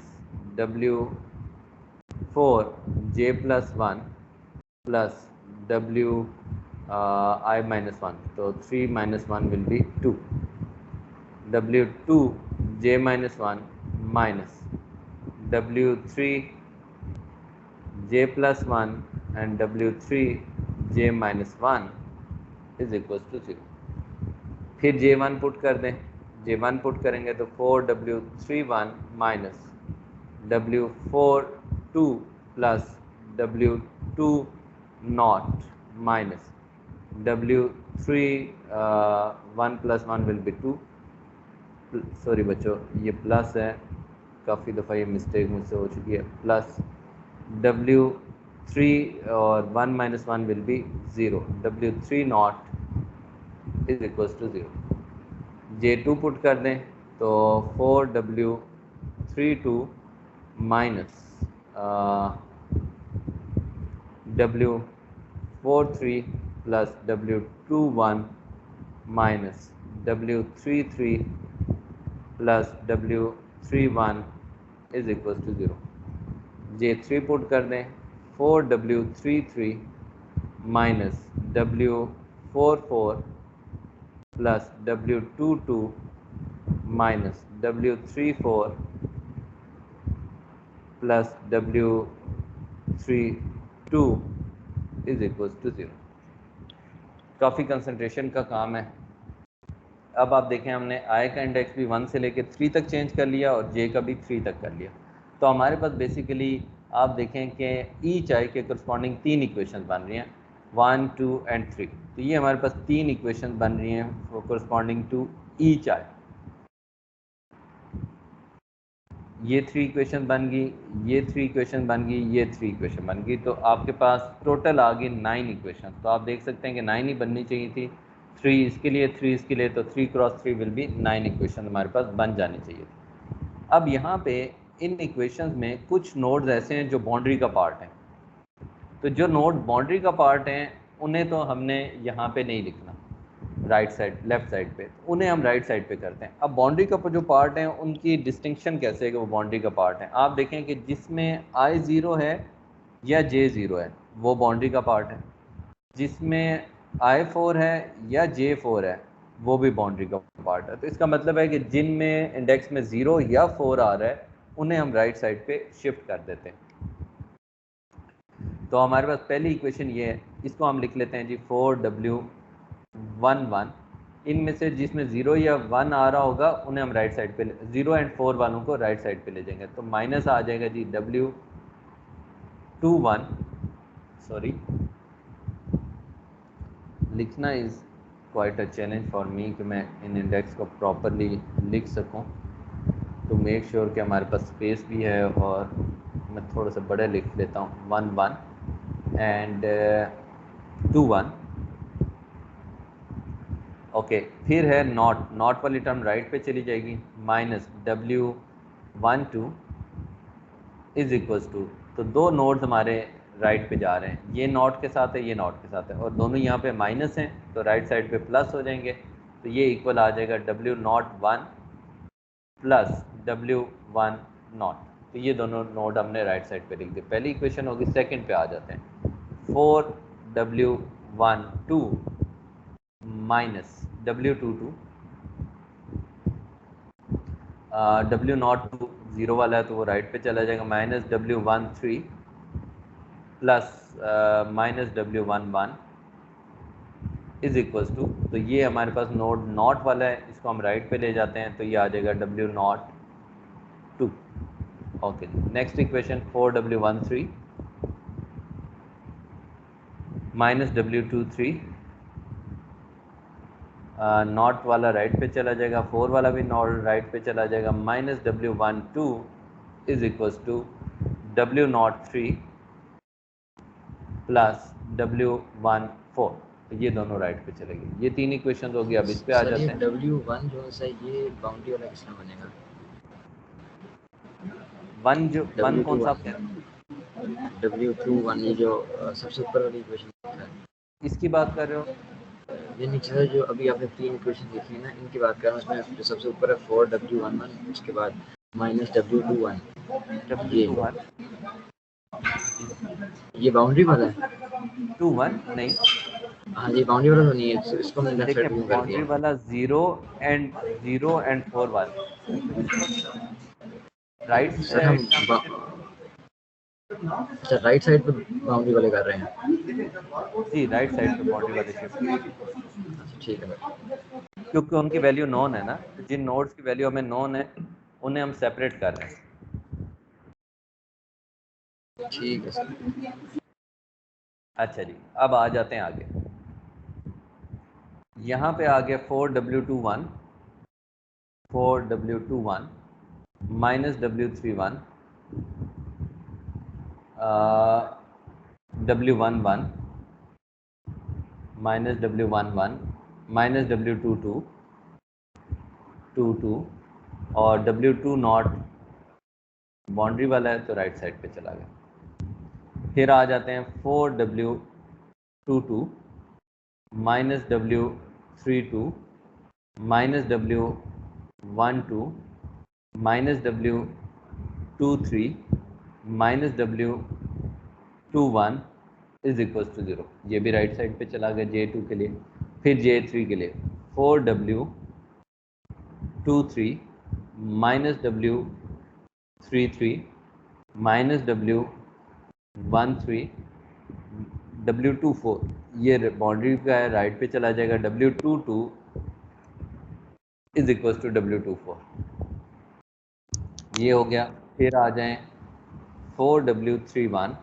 W4 j plus 1 plus W I minus 1. So 3 minus 1 will be 2. W2 j minus 1 minus W3 j plus 1 and W3 j minus 1 is equals to 0. फिर J1 पुट कर दें, J1 put करेंगे तो 4W31 minus W42 plus W2 not minus W3 1 plus 1 will B 2. Sorry बच्चों, ये plus है, काफ़ी दफ़ा ये मिस्टेक मुझसे हो चुकी है. प्लस W3 और 1 minus 1 will be 0. W3 nought is equals to 0. J2 put कर दें तो 4W32 minus W43 plus W21 minus W33 plus W31 is equals to 0. J3 put कर दें 4W33 minus W44 plus W22 minus W34 plus W32 is equals to 0. काफ़ी concentration का काम है. अब आप देखें, हमने I का इंडेक्स भी 1 से लेके 3 तक चेंज कर लिया और J का भी 3 तक कर लिया. तो हमारे पास बेसिकली आप देखें कि ईच I के करस्पॉन्डिंग 3 इक्वेशन बन रही हैं, 1, 2 एंड 3. तो ये हमारे पास 3 इक्वेशन बन रही हैं करस्पॉन्डिंग टू ईच I. ये 3 इक्वेशन बन गई, ये 3 इक्वेशन बन गई, ये 3 इक्वेशन बन गई. तो आपके पास टोटल आ गई 9 इक्वेशन. तो आप देख सकते हैं कि 9 ही बननी चाहिए थी, 3 इसके लिए, 3 इसके लिए, तो 3 क्रॉस 3 विल बी 9 इक्वेशन हमारे पास बन जानी चाहिए थी. अब यहाँ पे इन इक्वेशंस में कुछ नोड्स ऐसे हैं जो बाउंड्री का पार्ट हैं. तो जो नोड बाउंड्री का पार्ट हैं उन्हें तो हमने यहाँ पे नहीं लिखना, राइट साइड लेफ्ट साइड पे, उन्हें हम राइट साइड पे करते हैं. अब बाउंड्री का जो पार्ट हैं उनकी डिस्टिंक्शन कैसे है कि वो बाउंड्री का पार्ट है. आप देखें कि जिसमें I0 है या J0 है वो बाउंड्री का पार्ट है, जिसमें I4 है या J4 है वो भी बाउंड्री का पार्ट है. तो इसका मतलब है कि जिनमें इंडेक्स में 0 या 4 आ रहा है उन्हें हम राइट साइड पे शिफ्ट कर देते हैं. तो हमारे पास पहली इक्वेशन ये है, इसको हम लिख लेते हैं जी 4W11. इनमें से जिसमें 0 या 1 आ रहा होगा उन्हें हम राइट साइड पे, 0 एंड 4 वालों को राइट साइड पे ले जाएंगे. तो माइनस आ जाएगा जी W21. सॉरी, लिखना is quite a challenge for me कि मैं इन इंडेक्स को प्रॉपरली लिख सकूं. तो मेक श्योर कि हमारे पास स्पेस भी है और मैं थोड़ा सा बड़ा लिख लेता हूँ. 1 1 एंड 2 1. ओके, फिर है नॉट वाली टर्म राइट पे चली जाएगी, minus W12 is equals to, तो दो नोड्स हमारे राइट पे जा रहे हैं, ये नॉट के साथ है, ये नॉट के साथ है, और दोनों यहाँ पे माइनस हैं तो राइट साइड पे प्लस हो जाएंगे. तो ये इक्वल आ जाएगा W01 प्लस W10. तो ये दोनों नोड हमने राइट साइड पे लिख दिए. पहली इक्वेशन होगी. सेकंड पे आ जाते हैं. 4W12 minus W22. W02 0 वाला है तो वो राइट पे चला जाएगा, minus W13 plus minus W11 is equals to, तो ये हमारे पास नोड नॉट वाला है, इसको हम राइट पे ले जाते हैं तो ये आ जाएगा W02. Okay, next equation 4W13 minus W23. Not वाला राइट पे चला जाएगा, 4 वाला भी नॉट राइट पे चला जाएगा, minus W12 is equals to W03 plus W14. तो ये दोनों राइट पे चलेगी. ये 3 इक्वेशन हो गई. अब इस पे आ जाते हैं. W1 जो है ये बाउंड्री वाला किसका बनेगा? 1 जो 1 कौन सा है? W21 ये जो सबसे ऊपर वाली इक्वेशन है, इसकी बात कर रहे हो? ये नीचे से जो अभी आपने 3 इक्वेशन लिखी है ना, इनकी बात कर रहा हूँ. उसमें जो सबसे ऊपर है 4W11, उसके बाद माइनस W21, W21 ये बाउंड्री वाला है। 21 नहीं, हाँ जी बाउंड्री वाला तो नहीं है, इसको मैंने लेफ्ट देखिए साइड पे कर बाउंड्री दिया। वाला 0 and 4 वाला राइट सर हम साइड पे अच्छा राइट साइड पे बाउंड्री वाले कर रहे हैं। जी राइट साइड पे बाउंड्री वाले शिफ्ट, अच्छा ठीक है सर। क्योंकि उनकी वैल्यू नॉन है ना, तो जिन नोड्स की वैल्यू हमें नॉन है उन्हें हम सेपरेट कर रहे हैं। ठीक है सर। अच्छा जी, अब आ जाते हैं आगे। यहाँ पे आ गया 4W21 minus W31 W11 minus W11 minus W22 और W2 नॉट बाउंड्री वाला है तो राइट साइड पे चला गया। फिर आ जाते हैं 4W22 minus W32 minus W12 minus W23 minus W21 is equal to 0। ये भी राइट साइड पे चला गया J2 के लिए। फिर J3 के लिए 4W23 minus W33 minus W13 W24 ये बाउंड्री का है, राइट पे चला जाएगा। W22 is equal to W24, ये हो गया। फिर आ जाएं 4W31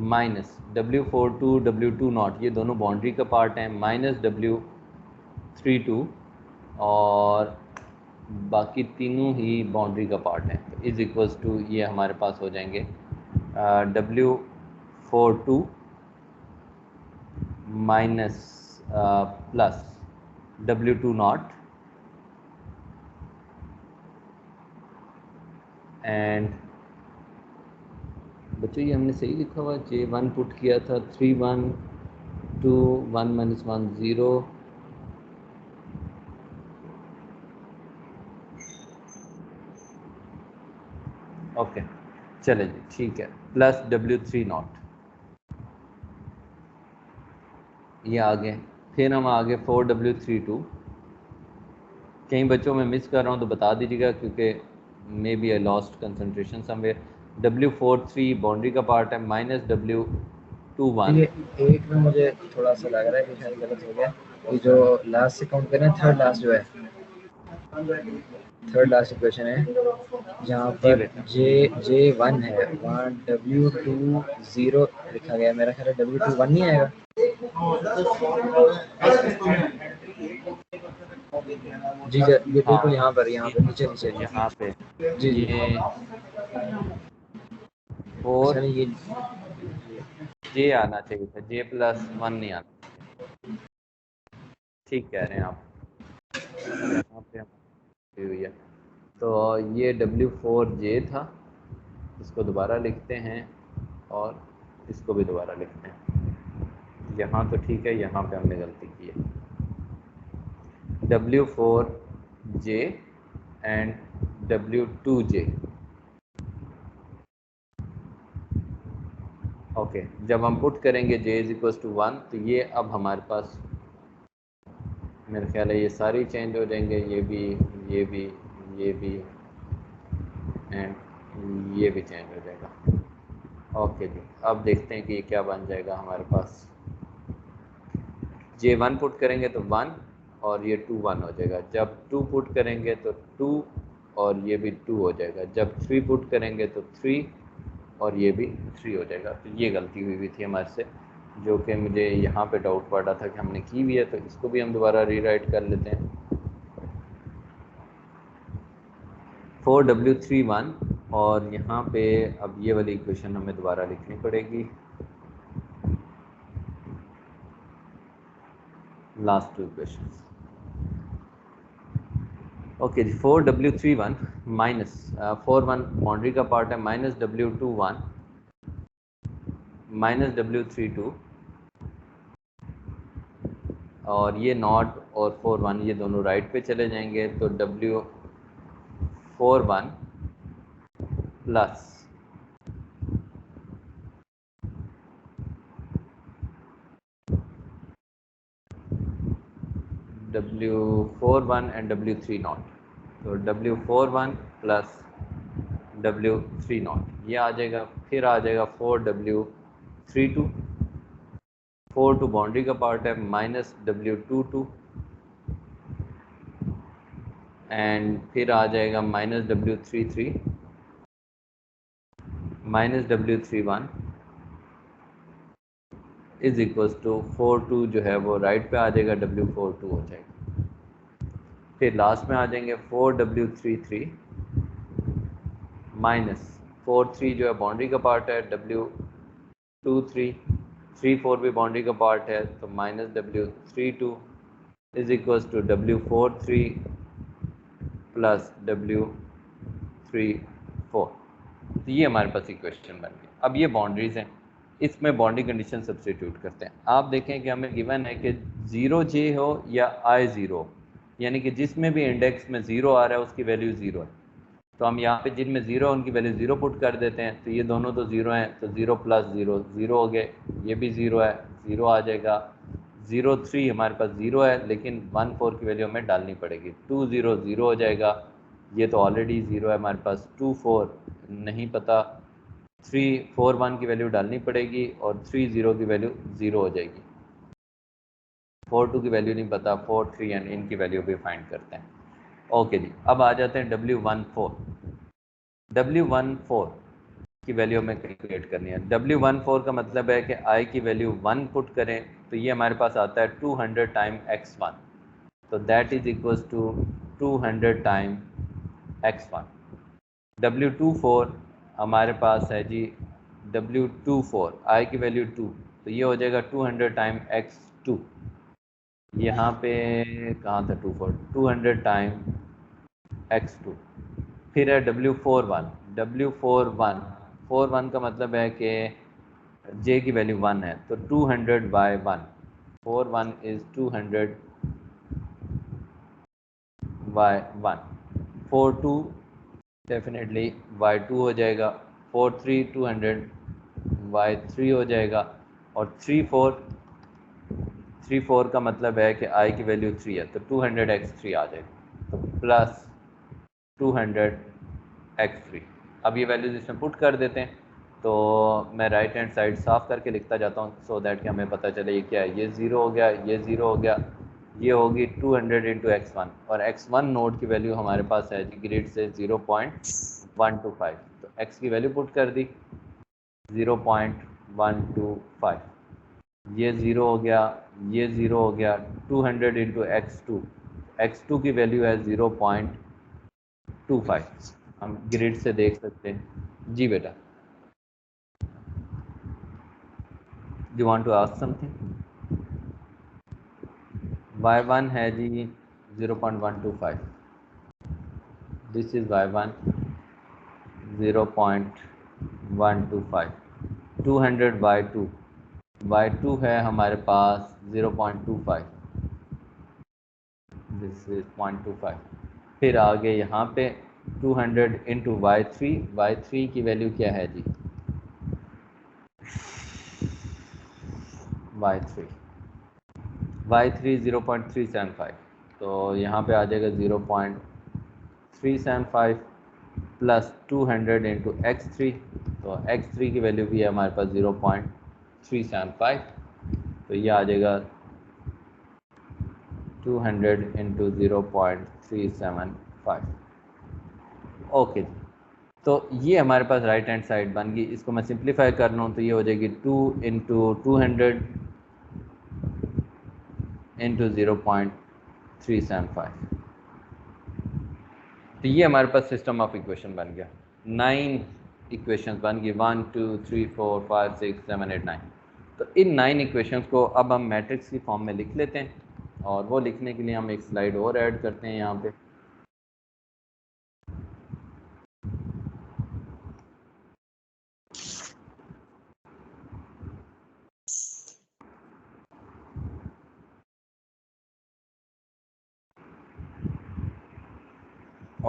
minus W42 W2 not, ये दोनों बाउंड्री का पार्ट हैं, माइनस W32 और बाकी तीनों ही बाउंड्री का पार्ट हैं, तो इज इक्वल्स टू ये हमारे पास हो जाएंगे W42 minus plus W2 not and बच्चों ये हमने सही लिखा हुआ, J1 पुट किया था 3 1 2 1 माइनस 1 0 ओके चले जी ठीक है, प्लस W3 नॉट ये आ गए। फिर हम आगे 4W32, कहीं बच्चों में मिस कर रहा हूँ तो बता दीजिएगा क्योंकि maybe I lost concentration somewhere. W43 boundary का पार्ट है, माइनस W21 ये एक में मुझे थोड़ा सा लग रहा है कि शायद गलत हो गया। ये जो लास्ट से काउंट करें, थर्ड लास्ट जो है, थर्ड लास्ट इक्वेशन है जहाँ जी पर बेटा J1 है, वहाँ W20 लिखा गया है। मेरा ख्याल है W21 नहीं आएगा। जी ये बिल्कुल हाँ यहाँ पर नीचे नीचे यहाँ पे जी जी। ये अच्छा 4 नहीं, ये J आना चाहिए था, J+1 नहीं आना, ठीक कह रहे हैं आप। यहाँ पे हुई है तो ये W4J था, इसको दोबारा लिखते हैं और इसको भी दोबारा लिखते हैं। यहाँ तो ठीक है, यहाँ पे हमने गलती की है। W4J एंड W2J ओके जब हम पुट करेंगे J इज इक्वल टू 1 तो ये अब हमारे पास मेरा ख्याल है ये सारे चेंज हो जाएंगे, ये भी ये भी ये भी एंड ये भी चेंज हो जाएगा। ओके जी, अब देखते हैं कि ये क्या बन जाएगा हमारे पास। J1 पुट करेंगे तो 1 और ये 2 1 हो जाएगा। जब 2 पुट करेंगे तो 2 और ये भी 2 हो जाएगा। जब 3 पुट करेंगे तो 3 और ये भी 3 हो जाएगा। तो ये गलती हुई थी हमारे से, जो कि मुझे यहाँ पे डाउट पड़ रहा था कि हमने की भी है, तो इसको भी हम दोबारा रीराइट कर लेते हैं। 4W31 और यहाँ पे अब ये वाली इक्वेशन हमें दोबारा लिखनी पड़ेगी, लास्ट टू इक्वेशंस। ओके जी, 4W31 माइनस 41 बाउंड्री का पार्ट है, माइनस W21 माइनस W32 और ये नॉट और 41 ये दोनों राइट पे चले जाएंगे, तो W W41 plus W41 and W3 not, तो W41 प्लस W3 नॉट ये आ जाएगा। फिर आ जाएगा 4W32, 4 टू बाउंड्री का पार्ट है, माइनस W22 एंड फिर आ जाएगा minus W33 minus W31 is equals to 42 जो है वो राइट पे आ जाएगा, W42 हो जाएगा। फिर लास्ट में आ जाएंगे 4W33 माइनस 43 जो है बाउंड्री का पार्ट है, W23 34 भी बाउंड्री का पार्ट है, तो minus W32 is equals to W43 plus W34। तो ये हमारे पास इक्वेशन बन गई। अब ये बाउंड्रीज हैं, इसमें बाउंड्री कंडीशन सब्स्टिट्यूट करते हैं। आप देखें कि हमें गिवन है कि 0J हो या I0, यानी कि जिसमें भी इंडेक्स में 0 आ रहा है उसकी वैल्यू 0 है। तो हम यहाँ पे जिनमें 0 है उनकी वैल्यू 0 पुट कर देते हैं, तो ये दोनों तो 0 हैं, तो 0 प्लस 0 0 हो गए, ये भी 0 है, 0 आ जाएगा। 03 हमारे पास 0 है, लेकिन 14 की वैल्यू हमें डालनी पड़ेगी, 20 0 हो जाएगा, ये तो ऑलरेडी 0 है हमारे पास। 24 नहीं पता, 341 की वैल्यू डालनी पड़ेगी और 30 की वैल्यू 0 हो जाएगी। 42 की वैल्यू नहीं पता, 43 एंड इनकी वैल्यू भी फाइंड करते हैं। ओके जी, अब आ जाते हैं W14। W14 की वैल्यू हमें कैलकुलेट करनी है। W14 का मतलब है कि I की वैल्यू 1 पुट करें, तो ये हमारे पास आता है 200 टाइम x1, तो that is equals to 200 time x1। W24 हमारे पास है जी W24, I की वैल्यू 2, तो ये हो जाएगा 200 टाइम x2। यहाँ पे कहाँ था 24, 200 टाइम x2। फिर है W41, W41 41 का मतलब है कि J की वैल्यू 1 है, तो 200 bye 1, 41 is 200 bye 1। 42 definitely y2 हो जाएगा, 43 200 y3 हो जाएगा, और 34 का मतलब है कि I की वैल्यू 3 है, तो 200x3 आ जाएगा, तो प्लस 200x3। अब ये वैल्यूज इसमें पुट कर देते हैं, तो मैं राइट हैंड साइड साफ करके लिखता जाता हूँ, सो दैट कि हमें पता चले ये क्या है। ये 0 हो गया, ये 0 हो गया, ये होगी 200 इंटू x1, और x1 नोड की वैल्यू हमारे पास है ग्रिड से 0.125, तो x की वैल्यू पुट कर दी 0.125, ये 0 हो गया, ये 0 हो गया, 200 इंटू x2 की वैल्यू है 0.25, हम ग्रिड से देख सकते हैं। जी बेटा, you want to ask something? y1 है जी 0.125, दिस इज y1 0.125, 200 y2 है हमारे पास 0.25, दिस इज 0.25। फिर आगे यहाँ पे 200 इंटू y3 की वैल्यू क्या है जी, y3 0.375, तो यहाँ पे आ जाएगा 0.375 प्लस 200 इंटू x3, तो x3 की वैल्यू भी है हमारे पास 0.375, तो ये आ जाएगा 200 इंटू 0.375। ओके, तो ये हमारे पास राइट हैंड साइड बन गई। इसको मैं सिंप्लीफाई कर लूँ तो ये हो जाएगी 2 इंटू 200 इंटू 0.375, तो ये हमारे पास सिस्टम ऑफ इक्वेशन बन गया। 9 इक्वेशंस बन गई, 1 2 3 4 5 6 7 8 9। तो इन 9 इक्वेशंस को अब हम मैट्रिक्स की फॉर्म में लिख लेते हैं, और वो लिखने के लिए हम एक स्लाइड और ऐड करते हैं यहाँ पे।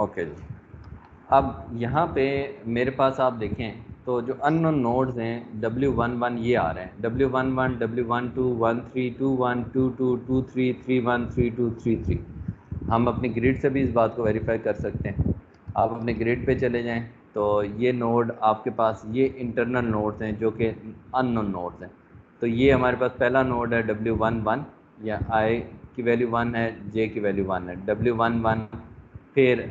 ओके जी, अब यहाँ पे मेरे पास आप देखें तो जो अननोन नोड्स हैं W11 ये आ रहे हैं, W11, W12, 13, 21, 22, 23, 31, 32, 33। हम अपनी ग्रिड से भी इस बात को वेरीफाई कर सकते हैं। आप अपने ग्रिड पे चले जाएं तो ये नोड आपके पास, ये इंटरनल नोड्स हैं जो कि अननोन नोड्स हैं। तो ये हमारे पास पहला नोड है W11, या I की वैल्यू 1 है, J की वैल्यू 1 है, W11। फिर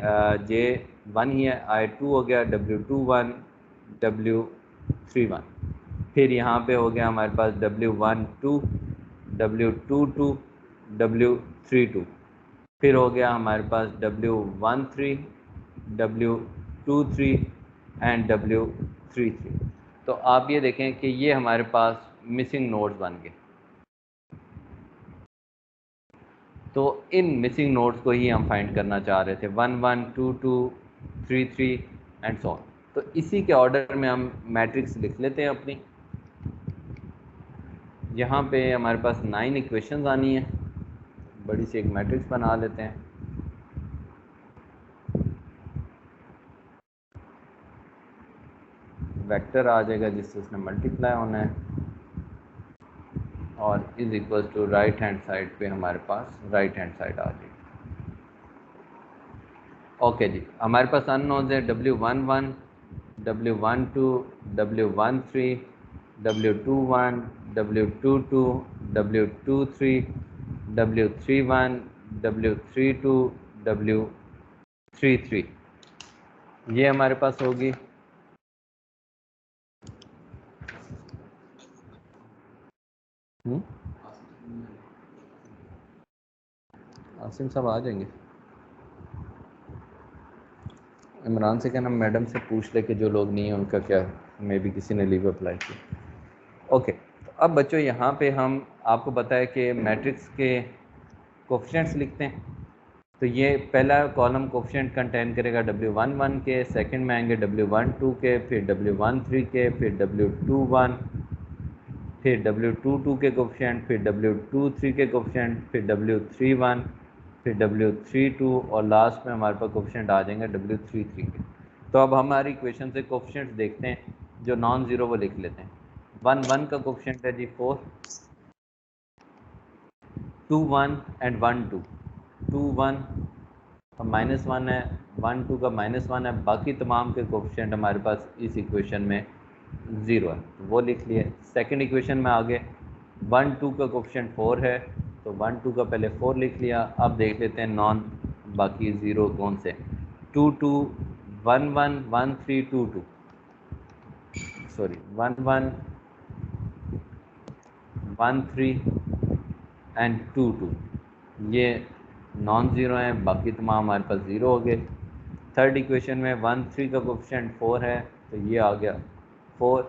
J1 ही है, I2 हो गया, W21, W31। फिर यहाँ पे हो गया हमारे पास W12, W22, W32। फिर हो गया हमारे पास W13, W23 एंड W33। तो आप ये देखें कि ये हमारे पास मिसिंग नोड्स बन गए। तो इन मिसिंग नोड्स को ही हम फाइंड करना चाह रहे थे, 1 1 2 2 3 3 एंड सो ऑन। तो इसी के ऑर्डर में हम मैट्रिक्स लिख लेते हैं अपनी। यहाँ पे हमारे पास 9 इक्वेशंस आनी है, बड़ी सी एक मैट्रिक्स बना लेते हैं। वेक्टर आ जाएगा जिससे उसने मल्टीप्लाई होना है, और is equal to right hand side पे हमारे पास राइट हैंड साइड आ जाएगी। ओके जी, हमारे पास अननोन्स है W11, W12, W13, W21, W22, W23, W31, W32, W33। ये हमारे पास होगी। आसिम साहब आ जाएंगे। इमरान से कहना मैडम से पूछ ले कि जो लोग नहीं हैं उनका क्या, मे भी किसी ने लीव अप्लाई किया। ओके, तो अब बच्चों यहाँ पे हम आपको पता है कि मैट्रिक्स के कोफिशिएंट्स लिखते हैं। तो ये पहला कॉलम कोफिशिएंट कंटेन करेगा W11 के, सेकंड में आएंगे W12 के, फिर W13 के, फिर W21, फिर W22 के कोफिशिएंट, फिर W23 के कोफिशिएंट, फिर W31, फिर W32, और लास्ट में हमारे पास कोफिशिएंट आ जाएंगे W33 के। तो अब हमारी इक्वेशन से कोफिशिएंट्स देखते हैं, जो नॉन ज़ीरो वो लिख लेते हैं। 1 1 का कोफिशिएंट है जी 4, 2 1 एंड 1 2, 2 1 का -1 है, 1 2 का -1 है, बाकी तमाम के कोफिशिएंट हमारे पास इस इक्वेशन में 0 है, तो वो लिख लिए। सेकंड इक्वेशन में आगे 1 2 का कोफिशिएंट 4 है, तो 1 2 का पहले 4 लिख लिया। अब देख लेते हैं नॉन बाकी 0 कौन से। 2 2 1 1 1 3 2 2, सॉरी 1 1 1 3 एंड 2 2, ये नॉन ज़ीरो हैं, बाकी तमाम हमारे पास 0 हो गए। थर्ड इक्वेशन में 1 3 का कोफिशिएंट 4 है, तो ये आ गया 4,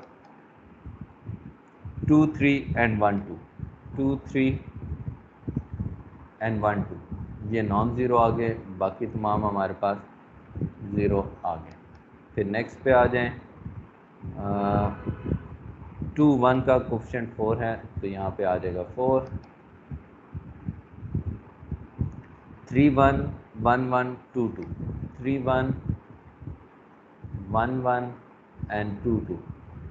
2 3 एंड 1 2, 2 3 एंड 1 2, ये नॉन ज़ीरो आ गए, बाकी तमाम हमारे पास 0 आ गए। फिर नेक्स्ट पे आ जाएं। 2 1 का कोफिशिएंट 4 है, तो यहाँ पे आ जाएगा 4, 3 1 1 1 2 2, 3 1 1 1 एंड 2 2,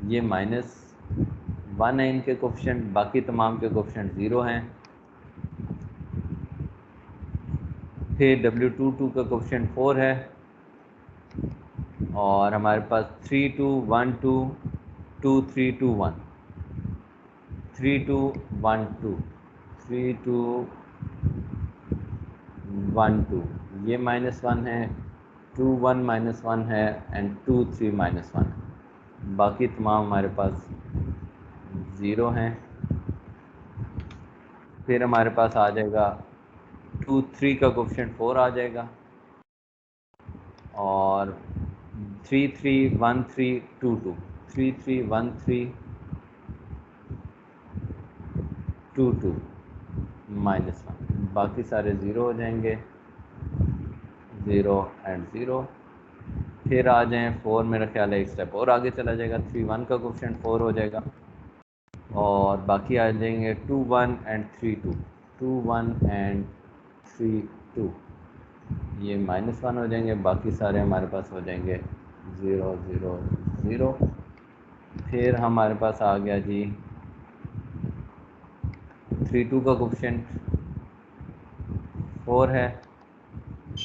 ये -1 है इनके कोफिशिएंट, बाकी तमाम के कोफिशिएंट 0 हैं। फिर W22 का कोफिशिएंट 4 है, और हमारे पास 3 2 1 2 2 3 2 1, 3 2 1 2, 3 2 1 2, ये -1 है, 2 1 -1 है, एंड 2 3 -1 है, बाकी तमाम हमारे पास 0 हैं। फिर हमारे पास आ जाएगा 2 3 का कोफिशिएंट 4 आ जाएगा, और 3 3 1 3 2 2, 3 3 1 3 2 2 -1, बाकी सारे 0 हो जाएंगे, 0 एंड 0। फिर आ जाएं 4, मेरा ख्याल है एक स्टेप और आगे चला जाएगा, 3 1 का कोफिशिएंट 4 हो जाएगा, और बाकी आ जाएंगे 2 1 एंड 3 2, 2 1 एंड 3 2, ये -1 हो जाएंगे, बाकी सारे हमारे पास हो जाएंगे 0 0 0। फिर हमारे पास आ गया जी 32 का कोफिशिएंट 4 है,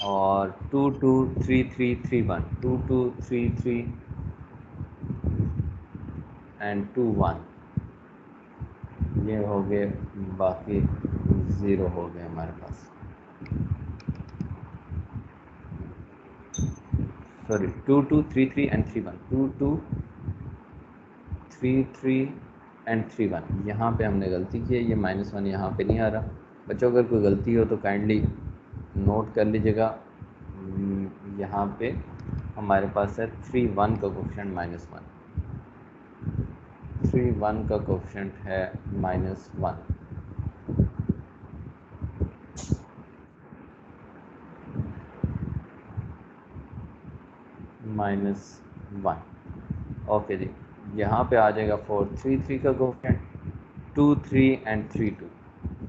और 2 2 3 3 3 1 2 2 3 3 एंड 2 1, ये हो गए, बाकी 0 हो गए हमारे पास। Sorry 2 2 3 3 and 3 1 2 2 3 3 and 3 1। यहाँ पे हमने गलती की है, ये -1 यहाँ पे नहीं आ रहा। बच्चों अगर कोई गलती हो तो काइंडली नोट कर लीजिएगा। यहाँ पे हमारे पास है 3 1 का कोफिशिएंट -1, 3 1 का कोफिशिएंट है -1। -1 ओके जी। यहाँ पे आ जाएगा 4 3 3 का कोफिशिएंट 2 3 एंड 3 2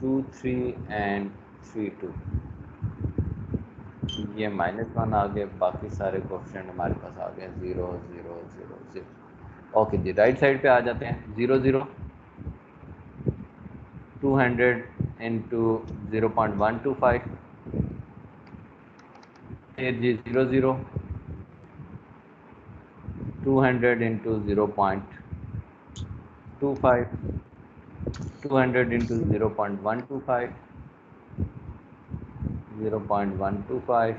2 3 एंड 3 2, ये -1 आ गए, बाकी सारे कोफिशिएंट हमारे पास आ गए 0 0 0 0। ओके जी, राइट साइड पे आ जाते हैं। 0 0 200 इंटू 0.125, फिर जी 0 0 200 इंटू 0.25, 200 इंटू 0.125, 0.125,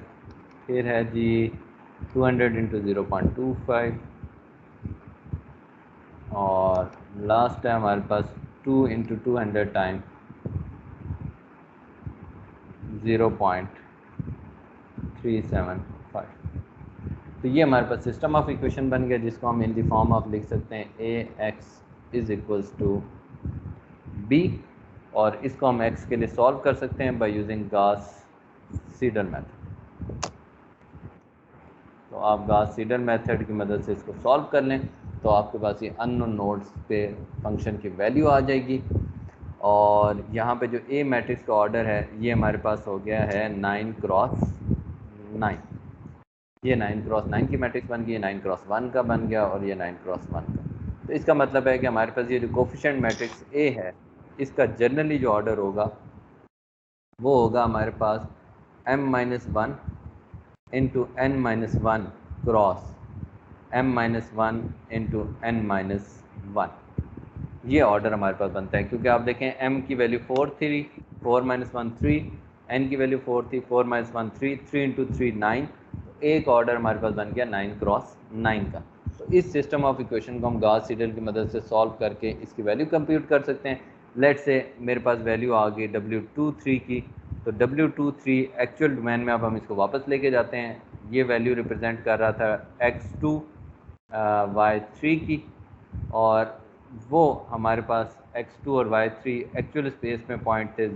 फिर है जी 200 इंटू 0.25, और लास्ट है हमारे पास 2 इंटू 200 टाइम 0.375। तो ये हमारे पास सिस्टम ऑफ इक्वेशन बन गया, जिसको हम इन द फॉर्म ऑफ लिख सकते हैं ax is equals to b, और इसको हम x के लिए सॉल्व कर सकते हैं by using Gauss Seidel method. तो आप गॉस सीडल मेथड की मदद से इसको सॉल्व कर लें तो आपके पास ये अननोन नोड्स पे फंक्शन की वैल्यू आ जाएगी। और यहाँ पे जो ए मैट्रिक्स का ऑर्डर है ये हमारे पास हो गया है 9 क्रॉस 9। ये 9 क्रॉस 9 की मैट्रिक्स बन गई, ये 9 क्रॉस 1 का बन गया, और ये 9 क्रॉस 1 का। तो इसका मतलब है कि हमारे पास ये जो कोफिशिएंट मैट्रिक्स ए है इसका जनरली जो ऑर्डर होगा वो होगा हमारे पास m-1 into n-1 cross m-1 into n-1। ये ऑर्डर हमारे पास बनता है, क्योंकि आप देखें m की वैल्यू 4 थी, 4 - 1 3, n की वैल्यू 4 थी, 4 - 1 3, 3 इंटू 3 9। तो एक ऑर्डर हमारे पास बन गया 9 क्रॉस 9 का। तो इस सिस्टम ऑफ इक्वेशन को हम गॉस सीडल की मदद से सॉल्व करके इसकी वैल्यू कंप्यूट कर सकते हैं। लेट से मेरे पास वैल्यू आ गई W23 की, तो W23 एक्चुअल डोमेन में अब हम इसको वापस लेके जाते हैं। ये वैल्यू रिप्रेजेंट कर रहा था x2 y3 की, और वो हमारे पास x2 और y3 एक्चुअल स्पेस में पॉइंट थे।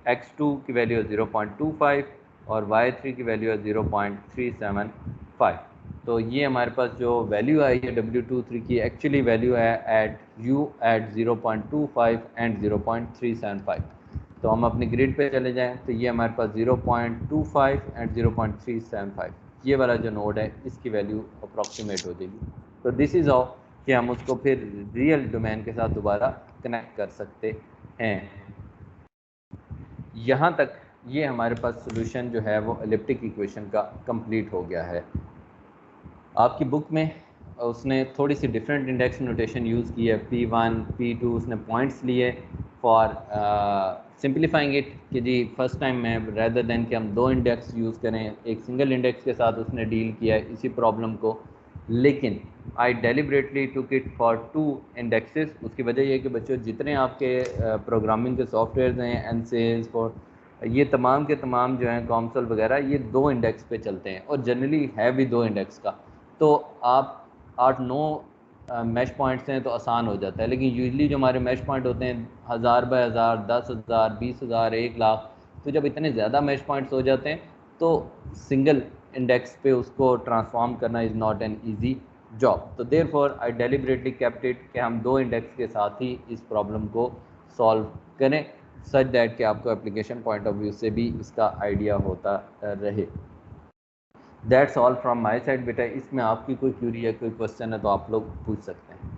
x2 की वैल्यू है 0.25 और y3 की वैल्यू है 0.375। तो ये हमारे पास जो वैल्यू आई है W23 की एक्चुअली वैल्यू है एट 0.25 एंड 0.375। तो हम अपनी ग्रिड पे चले जाएं तो ये हमारे पास 0.25 एंड 0.375 ये वाला जो नोड है इसकी वैल्यू अप्रॉक्सीमेट हो जाएगी। तो दिस इज़ हाउ कि हम उसको फिर रियल डोमेन के साथ दोबारा कनेक्ट कर सकते हैं। यहाँ तक ये हमारे पास सोल्यूशन जो है वो एलिप्टिक इक्वेशन का कंप्लीट हो गया है। आपकी बुक में उसने थोड़ी सी डिफरेंट इंडेक्स नोटेशन यूज़ की है, P1 P2 उसने पॉइंट्स लिए फॉर सिंप्लीफाइंग इट कि जी फर्स्ट टाइम में रेदर देन कि हम 2 इंडेक्स यूज़ करें, एक सिंगल इंडेक्स के साथ उसने डील किया है इसी प्रॉब्लम को। लेकिन I deliberately took it for 2 indexes. उसकी वजह यह है कि बच्चों जितने आपके प्रोग्रामिंग के सॉफ्टवेयर हैं, एनसेज फॉर ये तमाम के तमाम जो हैं कॉमसल वगैरह ये 2 इंडेक्स पे चलते हैं, और जनरली है भी 2 इंडेक्स का। तो आप 8-9 मैश पॉइंट्स हैं तो आसान हो जाता है, लेकिन यूजली जो हमारे मैश पॉइंट होते हैं 1000 बाय 1000, 10,000, 20,000, 1 लाख, तो जब इतने ज़्यादा मैश पॉइंट्स हो जाते हैं तो सिंगल इंडेक्स पे उसको ट्रांसफॉर्म करना is not an easy job. तो therefore I deliberately kept it कि हम 2 इंडेक्स के साथ ही इस प्रॉब्लम को सॉल्व करें। सच दैट कि आपको एप्लीकेशन पॉइंट ऑफ व्यू से भी इसका आइडिया होता रहे। That's all from my side बेटा। इसमें आपकी कोई क्यूरी है, कोई क्वेश्चन है तो आप लोग पूछ सकते हैं।